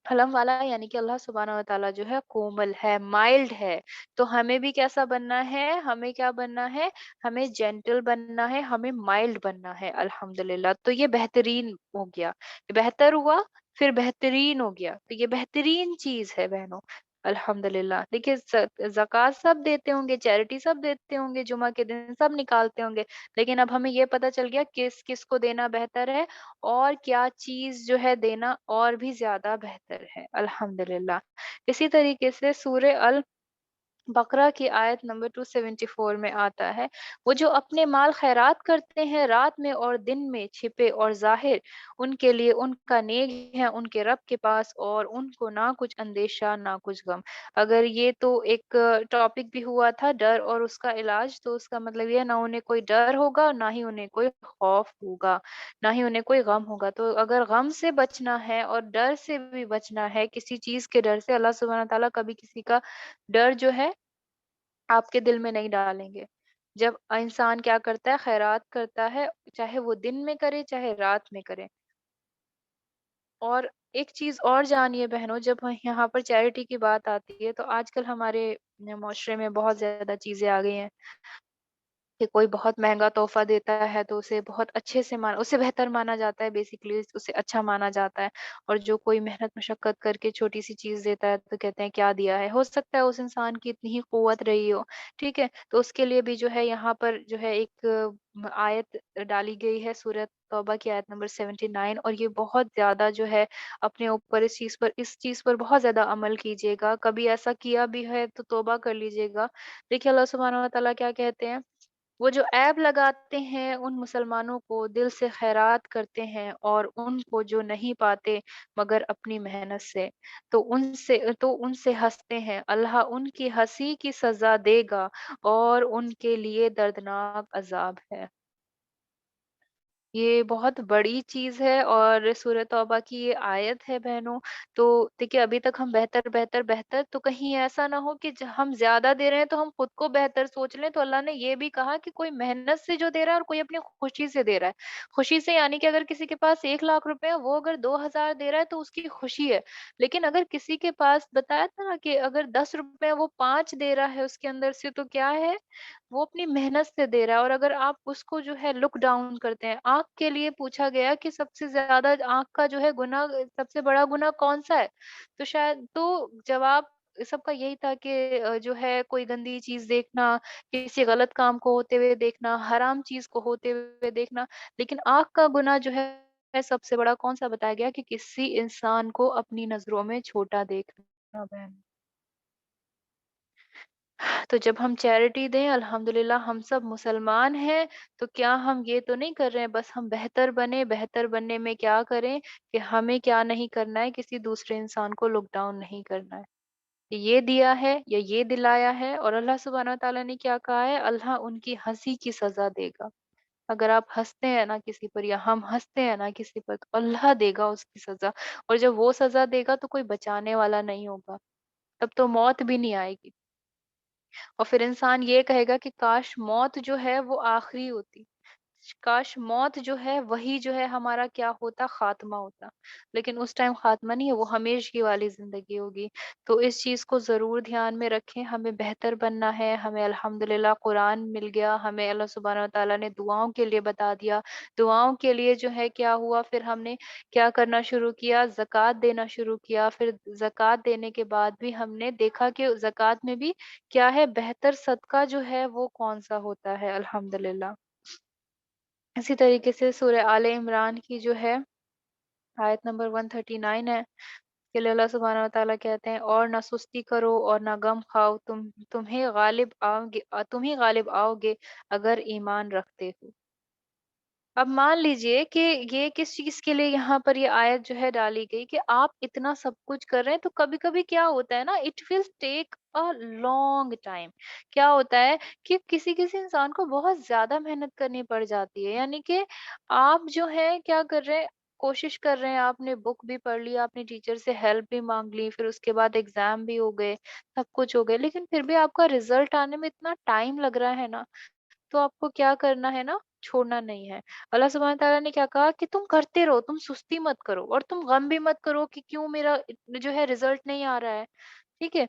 हलम वाला यानी कि अल्लाह सुब्हानहू व तआला जो है कोमल है, माइल्ड है। तो हमें भी कैसा बनना है? हमें क्या बनना है? हमें जेंटल बनना है, हमें माइल्ड बनना है अल्हम्दुलिल्लाह। तो ये बेहतरीन हो गया। बेहतर हुआ, फिर बेहतरीन हो गया। तो ये बेहतरीन चीज़ है बहनों। अल्हम्दुलिल्लाह। देखिए ज़कात सब देते होंगे, चैरिटी सब देते होंगे, जुमा के दिन सब निकालते होंगे। लेकिन अब हमें ये पता चल गया किस-किस को देना बेहतर है, और क्या चीज़ जो है देना और भी ज़्यादा बेहतर है, अल्हम्दुलिल्लाह। इसी तरीके से सूरह अल बकरा की आयत नंबर 274 में आता है, वो जो अपने माल खैरात करते हैं रात में और दिन में, छिपे और ज़ाहिर, उनके लिए उनका नेक है उनके रब के पास, और उनको ना कुछ अंदेशा ना कुछ गम। अगर ये तो एक टॉपिक भी हुआ था डर और उसका इलाज, तो उसका मतलब ये है, ना उन्हें कोई डर होगा, ना ही उन्हें कोई खौफ होगा, ना ही उन्हें कोई गम होगा। तो अगर गम से बचना है और डर से भी बचना है, किसी चीज़ के डर से, अल्लाह सुब्हानहू व तआला कभी किसी का डर जो है आपके दिल में नहीं डालेंगे। जब इंसान क्या करता है, खैरात करता है, चाहे वो दिन में करे, चाहे रात में करे। और एक चीज़ और जानिए बहनों, जब यहाँ पर चैरिटी की बात आती है, तो आजकल हमारे मुआशरे में बहुत ज़्यादा चीज़ें आ गई हैं कि कोई बहुत महँगा तोहफ़ा देता है तो उसे बहुत अच्छे से उसे बेहतर माना जाता है, बेसिकली उसे अच्छा माना जाता है। और जो कोई मेहनत मशक्कत करके छोटी-सी चीज़ देता है तो कहते हैं क्या दिया है? हो सकता है उस इंसान की इतनी ही क़ुव्वत रही हो, ठीक है? तो उसके लिए भी जो है यहाँ पर जो है एक आयत डाली गई है, सूरह तौबा की आयत नंबर 79, और ये बहुत ज़्यादा जो है अपने ऊपर इस चीज़ पर बहुत ज़्यादा अमल कीजिएगा। कभी ऐसा किया भी है तो तौबा कर लीजिएगा। देखिए अल्लाह सुब्हानहू व तआला क्या कहते हैं, वो जो ऐब लगाते हैं उन मुसलमानों को, दिल से खैरात करते हैं और उनको जो नहीं पाते मगर अपनी मेहनत से, तो उनसे हँसते हैं, अल्लाह उनकी हँसी की सज़ा देगा और उनके लिए दर्दनाक अज़ाब है। ये बहुत बड़ी चीज़ है और सूरह तौबा की ये आयत है बहनों। तो देखिए अभी तक हम बेहतर, बेहतर, बेहतर, तो कहीं ऐसा ना हो कि हम ज़्यादा दे रहे हैं तो हम खुद को बेहतर सोच लें। तो अल्लाह ने ये भी कहा कि कोई मेहनत से जो दे रहा है और कोई अपनी खुशी से दे रहा है। खुशी से यानी कि अगर किसी के पास 1 लाख रुपए है, वो अगर 2000 दे रहा है तो उसकी खुशी है। लेकिन अगर किसी के पास, बताया था ना कि अगर 10 रुपए है, वो 5 दे रहा है उसके अंदर से, तो क्या है, वो अपनी मेहनत से दे रहा है। और अगर आप उसको जो है लुक डाउन करते हैं, आँख के लिए पूछा गया कि सबसे ज़्यादा आँख का जो है गुनाह, सबसे बड़ा गुनाह कौन-सा है? तो शायद तो जवाब सबका यही था कि जो है कोई गंदी चीज़ देखना, किसी गलत काम को होते हुए देखना, हराम चीज़ को होते हुए देखना। लेकिन आँख का गुनाह जो है सबसे बड़ा कौन-सा बताया गया, कि किसी इंसान को अपनी नज़रों में छोटा देखना बहन। तो जब हम चैरिटी दें, अल्हम्दुलिल्लाह हम सब मुसलमान हैं, तो क्या हम ये तो नहीं कर रहे हैं बस हम बेहतर बने, बेहतर बनने में क्या करें कि हमें क्या नहीं करना है, किसी दूसरे इंसान को लुक डाउन नहीं करना है। ये दिया है या ये दिलाया है, और अल्लाह सुब्हानहू व तआला ने क्या कहा है, अल्लाह उनकी हँसी की सज़ा देगा। अगर आप हँसते हैं ना किसी पर, या हम हँसते हैं ना किसी पर, तो अल्लाह देगा उसकी सज़ा। और जब वो सज़ा देगा तो कोई बचाने वाला नहीं होगा, तब तो मौत भी नहीं आएगी। और फिर इंसान ये कहेगा कि काश मौत जो है वो आखिरी होती, काश मौत जो है वही जो है हमारा क्या होता, खात्मा होता। लेकिन उस टाइम खात्मा नहीं है, वो हमेशा वाली जिंदगी होगी। तो इस चीज को जरूर ध्यान में रखें, हमें बेहतर बनना है। हमें अल्हम्दुलिल्लाह कुरान मिल गया, हमें अल्लाह सुब्हानहू व तआला ने दुआओं के लिए बता दिया। दुआओं के लिए जो है क्या हुआ, फिर हमने क्या करना शुरू किया, ज़कात देना शुरू किया। फिर ज़कात देने के बाद भी हमने देखा कि ज़कात में भी क्या है, बेहतर सदका जो है वो कौन-सा होता है, अल्हम्दुलिल्लाह। इसी तरीके से सूरह आले इमरान की जो है आयत नंबर 139 है, कि अल्लाह सुब्हानहू व तआला कहते हैं, और ना सुस्ती करो और ना गम खाओ, तुम ही गालिब आओगे अगर ईमान रखते हो। अब मान लीजिए कि ये किस चीज़ के लिए यहाँ पर ये आयत जो है डाली गई, कि आप इतना सब कुछ कर रहे हैं, तो कभी-कभी क्या होता है ना, it will take a long time. क्या होता है कि किसी-किसी इंसान को बहुत ज़्यादा मेहनत करनी पड़ जाती है। यानी कि आप जो है क्या कर रहे हैं, कोशिश कर रहे हैं, आपने बुक भी पढ़ ली, आपने टीचर से हेल्प भी माँग ली, फिर उसके बाद एग्ज़ाम भी हो गए, सब कुछ हो गए, लेकिन फिर भी आपका रिज़ल्ट आने में इतना टाइम लग रहा है ना, तो आपको क्या करना है ना, छोड़ना नहीं है। अल्लाह सुब्हानहू व तआला ने क्या कहा कि तुम करते रहो, तुम सुस्ती मत करो, और तुम गम भी मत करो कि क्यों मेरा जो है रिजल्ट नहीं आ रहा है। ठीक है?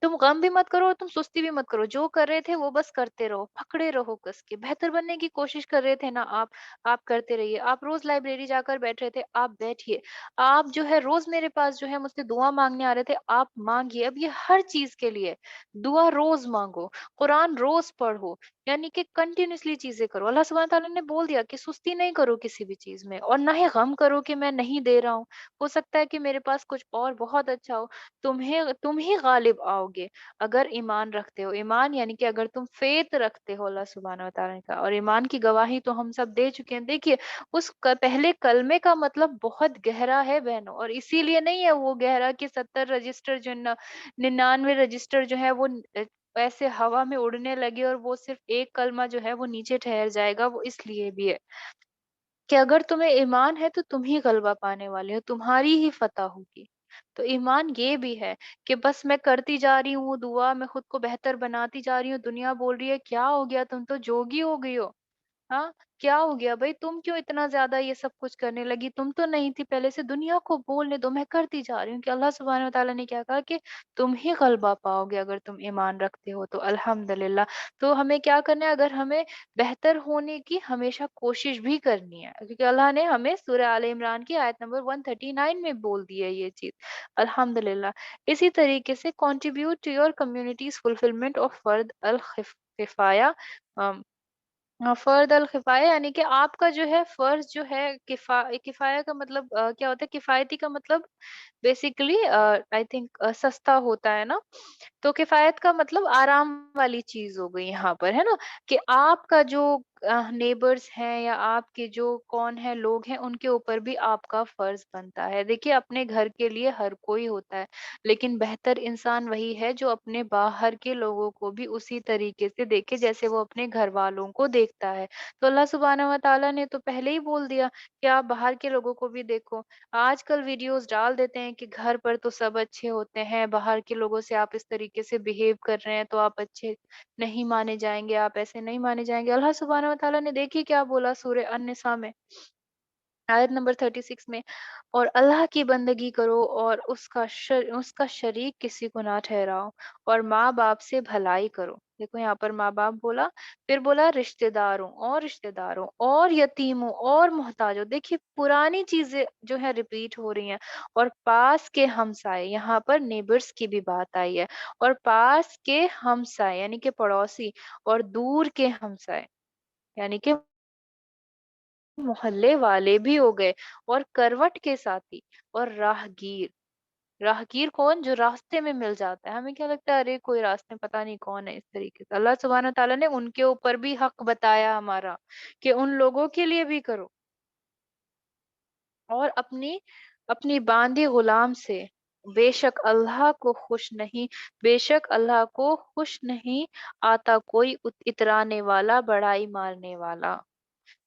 तुम गम भी मत करो और तुम सुस्ती भी मत करो। जो कर रहे थे वो बस करते रहो, पकड़े रहो कस के। बेहतर बनने की कोशिश कर रहे थे ना आप करते रहिए। आप रोज़ लाइब्रेरी जाकर बैठ रहे थे, आप बैठिए। आप जो है रोज़ मेरे पास जो है मुझसे दुआ माँगने आ रहे थे, आप माँगिए। अब ये हर चीज़ के लिए दुआ रोज़ माँगो, कुरान रोज़ पढ़ो, यानी कि कंटिन्यूअसली चीज़ें करो। अल्लाह सुब्हानहू व तआला ने बोल दिया कि सुस्ती नहीं करो किसी भी चीज़ में, और ना ही गम करो कि मैं नहीं दे रहा हूँ। हो सकता है कि मेरे पास कुछ और बहुत अच्छा हो। तुम ही गालिब पाओगे अगर ईमान रखते हो। ईमान यानी कि अगर तुम फ़ेथ रखते हो अल्लाह सुब्हानहू व तआला का, और ईमान की गवाही तो हम सब दे चुके हैं। देखिए, उस पहले कलमे का मतलब बहुत गहरा है बहनों, और इसीलिए नहीं है वो गहरा कि 70 रजिस्टर जो 99 रजिस्टर जो है वो ऐसे हवा में उड़ने लगे और वो सिर्फ एक कलमा जो है वो नीचे ठहर जाएगा। वो इसलिए भी है कि अगर तुम्हें ईमान है तो तुम ही गलबा पाने वाले हो, तुम्हारी ही फतह होगी। तो ईमान ये भी है कि बस मैं करती जा रही हूँ दुआ, मैं खुद को बेहतर बनाती जा रही हूँ, दुनिया बोल रही है क्या हो गया, तुम तो जोगी हो गई हो। हाँ, क्या हो गया भई, तुम क्यों इतना ज़्यादा ये सब कुछ करने लगी? तुम तो नहीं थी पहले से, दुनिया को बोलने दो, मैं करती जा रही हूँ। कि अल्लाह सुब्हानहू व तआला ने क्या कहा कि तुम ही गलबा पाओगे अगर तुम ईमान रखते हो तो, अल्हम्दुलिल्लाह। तो हमें क्या करना है, अगर हमें बेहतर होने की हमेशा कोशिश भी करनी है, क्योंकि अल्लाह ने हमें सूरह आले इमरान की आयत नंबर 139 में बोल दी है ये चीज़, अल्हम्दुलिल्लाह। इसी तरीके से contribute to your communities fulfilment of फर्द अल किफ़ाया। अम फर्द अल किफ़ाया यानी कि आपका जो है फ़र्ज़ जो है, किफ़ाया का मतलब क्या होता है? किफ़ायती का मतलब बेसिकली आई थिंक सस्ता होता है ना? तो किफ़ायत का मतलब आराम वाली चीज़ हो गई यहाँ पर, है ना? कि आपका जो नेबर्स हैं या आपके जो कौन है लोग हैं, उनके ऊपर भी आपका फ़र्ज़ बनता है। देखिए, अपने घर के लिए हर कोई होता है, लेकिन बेहतर इंसान वही है जो अपने बाहर के लोगों को भी उसी तरीके से देखे जैसे वो अपने घरवालों को देखता है। तो अल्लाह सुब्हानहू व तआला ने तो पहले ही बोल दिया कि आप बाहर के लोगों को भी देखो। आजकल वीडियोज़ डाल देते हैं कि घर पर तो सब अच्छे होते हैं, बाहर के लोगों से आप इस तरीके से बिहेव कर रहे हैं तो आप अच्छे नहीं माने जाएँगे, आप ऐसे नहीं माने जाएँगे। अल्लाह सुब्हानहू व तआला ने देखिए क्या बोला सूरह अन-निसा में, आयत नंबर 36 में, और अल्लाह की बंदगी करो और उसका शरीक किसी को ना ठहराओ, और माँ-बाप से भलाई करो। देखो यहाँ पर माँ-बाप बोला, फिर बोला रिश्तेदारों और यतीमों और मोहताजों। देखिए, पुरानी चीज़ें जो है रिपीट हो रही हैं, और पास के हमसाए, यहाँ पर नेबर्स की भी बात आई है, और पास के हमसाए यानी कि पड़ोसी, और दूर के हमसाए यानी कि मोहल्ले वाले भी हो गए, और करवट के साथी, और राहगीर। राहगीर कौन? जो रास्ते में मिल जाता है। हमें क्या लगता है, अरे कोई रास्ते में पता नहीं कौन है, इस तरीके से अल्लाह सुब्हान तआला ने उनके ऊपर भी हक बताया हमारा कि उन लोगों के लिए भी करो। और अपनी अपनी बांदी गुलाम से, बेशक अल्लाह को खुश नहीं बेशक अल्लाह को खुश नहीं आता कोई इतराने वाला, बड़ाई मारने वाला।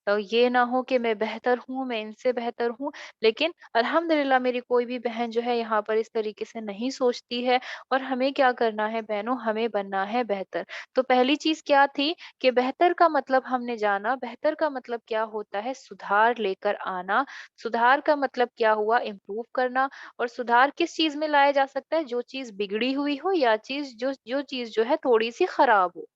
तो ये ना हो कि मैं बेहतर हूँ, मैं इनसे बेहतर हूँ, लेकिन अल्हम्दुलिल्लाह मेरी कोई भी बहन जो है यहाँ पर इस तरीके से नहीं सोचती है। और हमें क्या करना है बहनों, हमें बनना है बेहतर। तो पहली चीज़ क्या थी कि बेहतर का मतलब हमने जाना, बेहतर का मतलब क्या होता है? सुधार लेकर आना। सुधार का मतलब क्या हुआ? इम्प्रूव करना। और सुधार किस चीज़ में लाया जा सकता है? जो चीज़ बिगड़ी हुई हो, या चीज़ जो जो चीज़ जो है थोड़ी-सी खराब हो।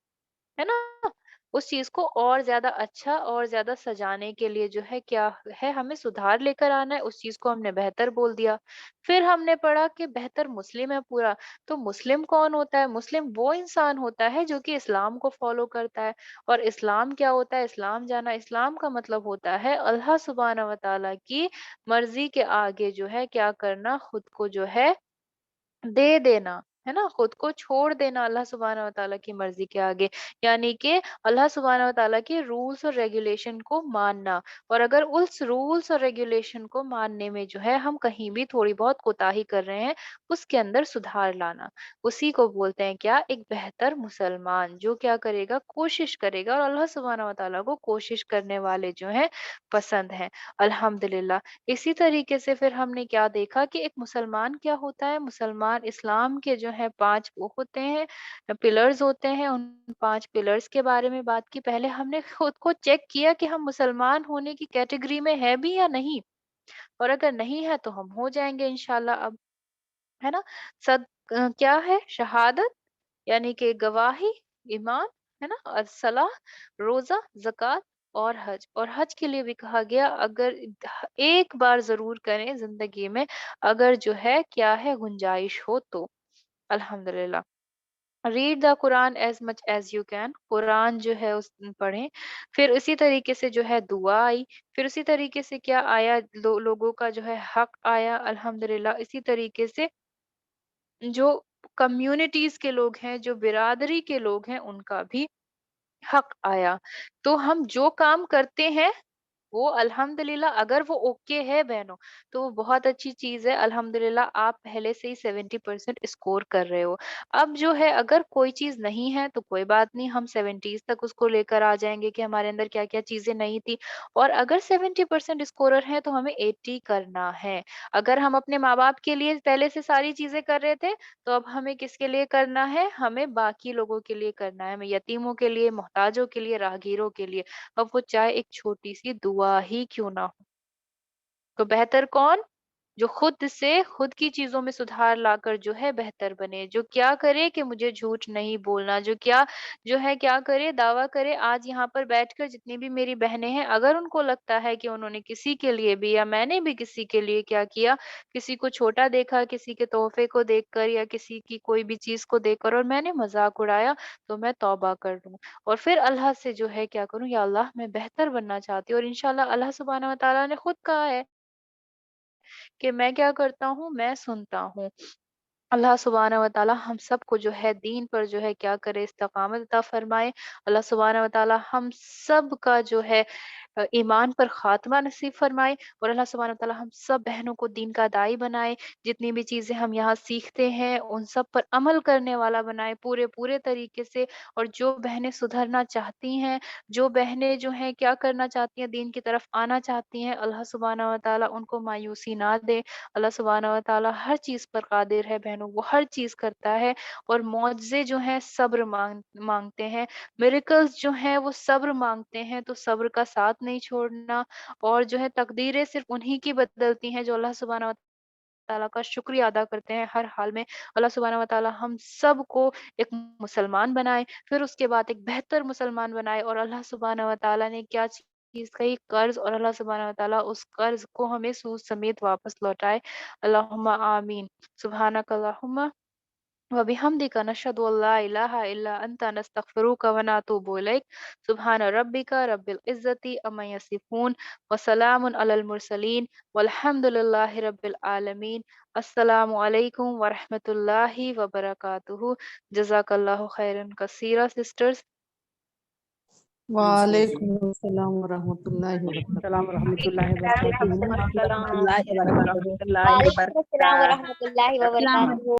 है ना? उस चीज़ को और ज़्यादा अच्छा और ज़्यादा सजाने के लिए जो है क्या है, हमें सुधार लेकर आना है, उस चीज़ को हमने बेहतर बोल दिया। फिर हमने पढ़ा कि बेहतर मुस्लिम है पूरा। तो मुस्लिम कौन होता है? मुस्लिम वो इंसान होता है जो कि इस्लाम को फ़ॉलो करता है। और इस्लाम क्या होता है? इस्लाम जाना, इस्लाम का मतलब होता है अल्लाह सुब्हानहू व तआला की मर्ज़ी के आगे जो है क्या करना, खुद को जो है दे देना, है ना? खुद को छोड़ देना अल्लाह सुब्हानहू व तआला की मर्ज़ी के आगे। यानी कि अल्लाह सुब्हानहू व तआला के रूल्स और रेगुलेशन को मानना। और अगर उस रूल्स और रेगुलेशन को मानने में जो है हम कहीं भी थोड़ी बहुत कोताही कर रहे हैं, उसके अंदर सुधार लाना। उसी को बोलते हैं क्या? एक बेहतर मुसलमान, जो क्या करेगा? कोशिश करेगा, और अल्लाह सुब्हानहू व तआला को कोशिश करने वाले जो हैं पसंद हैं। अल्हम्दुलिल्लाह। इसी तरीके से फिर हमने क्या देखा कि एक मुसलमान क्या होता है? मुसलमान इस्लाम के जो है 5 वो होते हैं, पिलर्स होते हैं। उन 5 पिलर्स के बारे में बात की। पहले हमने खुद को चेक किया कि हम मुसलमान होने की कैटेगरी में है भी या नहीं, और अगर नहीं है तो हम हो जाएँगे इंशाल्लाह अब, है ना? क्या है? शहादत यानी कि गवाही, ईमान, है ना? और सलाह, रोज़ा, ज़कात और हज। और हज के लिए भी कहा गया, अगर एक बार ज़रूर करें ज़िंदगी में, अगर जो है क्या है गुंजाइश हो तो। अल्हम्दुलिल्लाह। Read the Quran as much as you can, Quran जो है उस पढ़ें। फिर इसी तरीके से जो है दुआ आई, फिर उसी तरीके से क्या आया, लोगों का जो है हक आया, अल्हम्दुलिल्लाह। इसी तरीके से जो कम्युनिटीज़ के लोग हैं, जो बिरादरी के लोग हैं, उनका भी हक आया। तो हम जो काम करते हैं वो अल्हम्दुलिल्लाह अगर वो ओके है बहनों, तो वो बहुत अच्छी चीज़ है। अल्हम्दुलिल्लाह आप पहले से ही 70% स्कोर कर रहे हो। अब जो है अगर कोई चीज़ नहीं है तो कोई बात नहीं, हम 70s तक उसको लेकर आ जाएँगे कि हमारे अंदर क्या-क्या चीज़ें नहीं थी। और अगर 70% स्कोरर हैं तो हमें 80 करना है। अगर हम अपने माँ-बाप के लिए पहले से सारी चीज़ें कर रहे थे, तो अब हमें किसके लिए करना है? हमें बाकी लोगों के लिए करना है। हमें यतीमों के लिए, मोहताजों के लिए, राहगीरों के लिए। अब वो चाहे एक छोटी-सी दुआ ही क्यों ना हो। तो बेहतर कौन? जो खुद से खुद की चीज़ों में सुधार लाकर जो है बेहतर बने। जो क्या करे कि मुझे झूठ नहीं बोलना, जो है क्या करे, दावा करे आज यहाँ पर बैठकर जितनी भी मेरी बहनें हैं, अगर उनको लगता है कि उन्होंने किसी के लिए भी या मैंने भी किसी के लिए क्या किया, किसी को छोटा देखा, किसी के तोहफ़े को देखकर या किसी की कोई भी चीज़ को देखकर और मैंने मज़ाक उड़ाया, तो मैं तौबा कर लूँ। और फिर अल्लाह से जो है क्या करूँ, या अल्लाह मैं बेहतर बनना चाहती हूँ और इंशाअल्लाह अल्लाह सुब्हानहू व तआला ने खुद कहा है कि मैं क्या करता हूँ, मैं सुनता हूँ। अल्लाह सुब्हानहू व तआला हम सबको जो है दीन पर जो है क्या करे, इस्तिक़ामत अता फ़रमाए। अल्लाह सुब्हानहू व तआला हम सब का जो है ईमान पर ख़ात्मा नसीब फ़रमाए और अल्लाह सुब्हानहू व तआला हम सब बहनों को दीन का दाई बनाए। जितनी भी चीज़ें हम यहाँ सीखते हैं, उन सब पर अमल करने वाला बनाए पूरे-पूरे तरीके से। और जो बहनें सुधरना चाहती हैं, जो बहनें जो हैं क्या करना चाहती हैं, दीन की तरफ आना चाहती हैं, अल्लाह सुब्हानहू व तआला उनको मायूसी ना दे। अल्लाह सुब्हानहू व तआला हर चीज़ पर क़ादिर है बहनों, वो हर चीज़ करता है। और मौज़े जो हैं सब्र माँगते हैं, मिरेकल्स जो हैं वो सब्र माँगते हैं, तो सब्र का साथ नहीं छोड़ना। और जो है तकदीरें सिर्फ़ उन्हीं की बदलती हैं जो अल्लाह सुब्हानहू व तआला का शुक्रिया अदा करते हैं हर हाल में। अल्लाह सुब्हानहू व तआला हम सबको एक मुसलमान बनाए, फिर उसके बाद एक बेहतर मुसलमान बनाए। और अल्लाह सुब्हानहू व तआला ने क्या चीज़ कही, कर्ज़, और अल्लाह सुब्हानहू व तआला उस कर्ज़ को हमें सूद समेत वापस लौटाए। अल्लाहुम्मा आमीन। सुब्हानक अल्लाहुम्मा व बिहम्दिका नशहदु अल्ला इलाहा इल्ला अंता नस्तगफिरुका व नतूबु इलैक। सुब्हान रब्बिका रब्बिल इज़्ज़ति अम्मा यसिफून व सलामुन अलल मुरसलीन वल्हम्दुलिल्लाहि रब्बिल आलमीन। अस्सलामु अलैकुम व रहमतुल्लाहि व बरकातुहू। जज़ाकल्लाहु खैरन कसीरा सिस्टर्स। वालेकुम अस्सलाम व रहमतुल्लाहि व अस्सलाम बरकातहू। रहमतुल्लाहि व वालेकुम बरकातुहू। अस्सलाम रहमतुल्लाहि व व बरकातुहू। रहमतुल्लाहि व बरकातहू।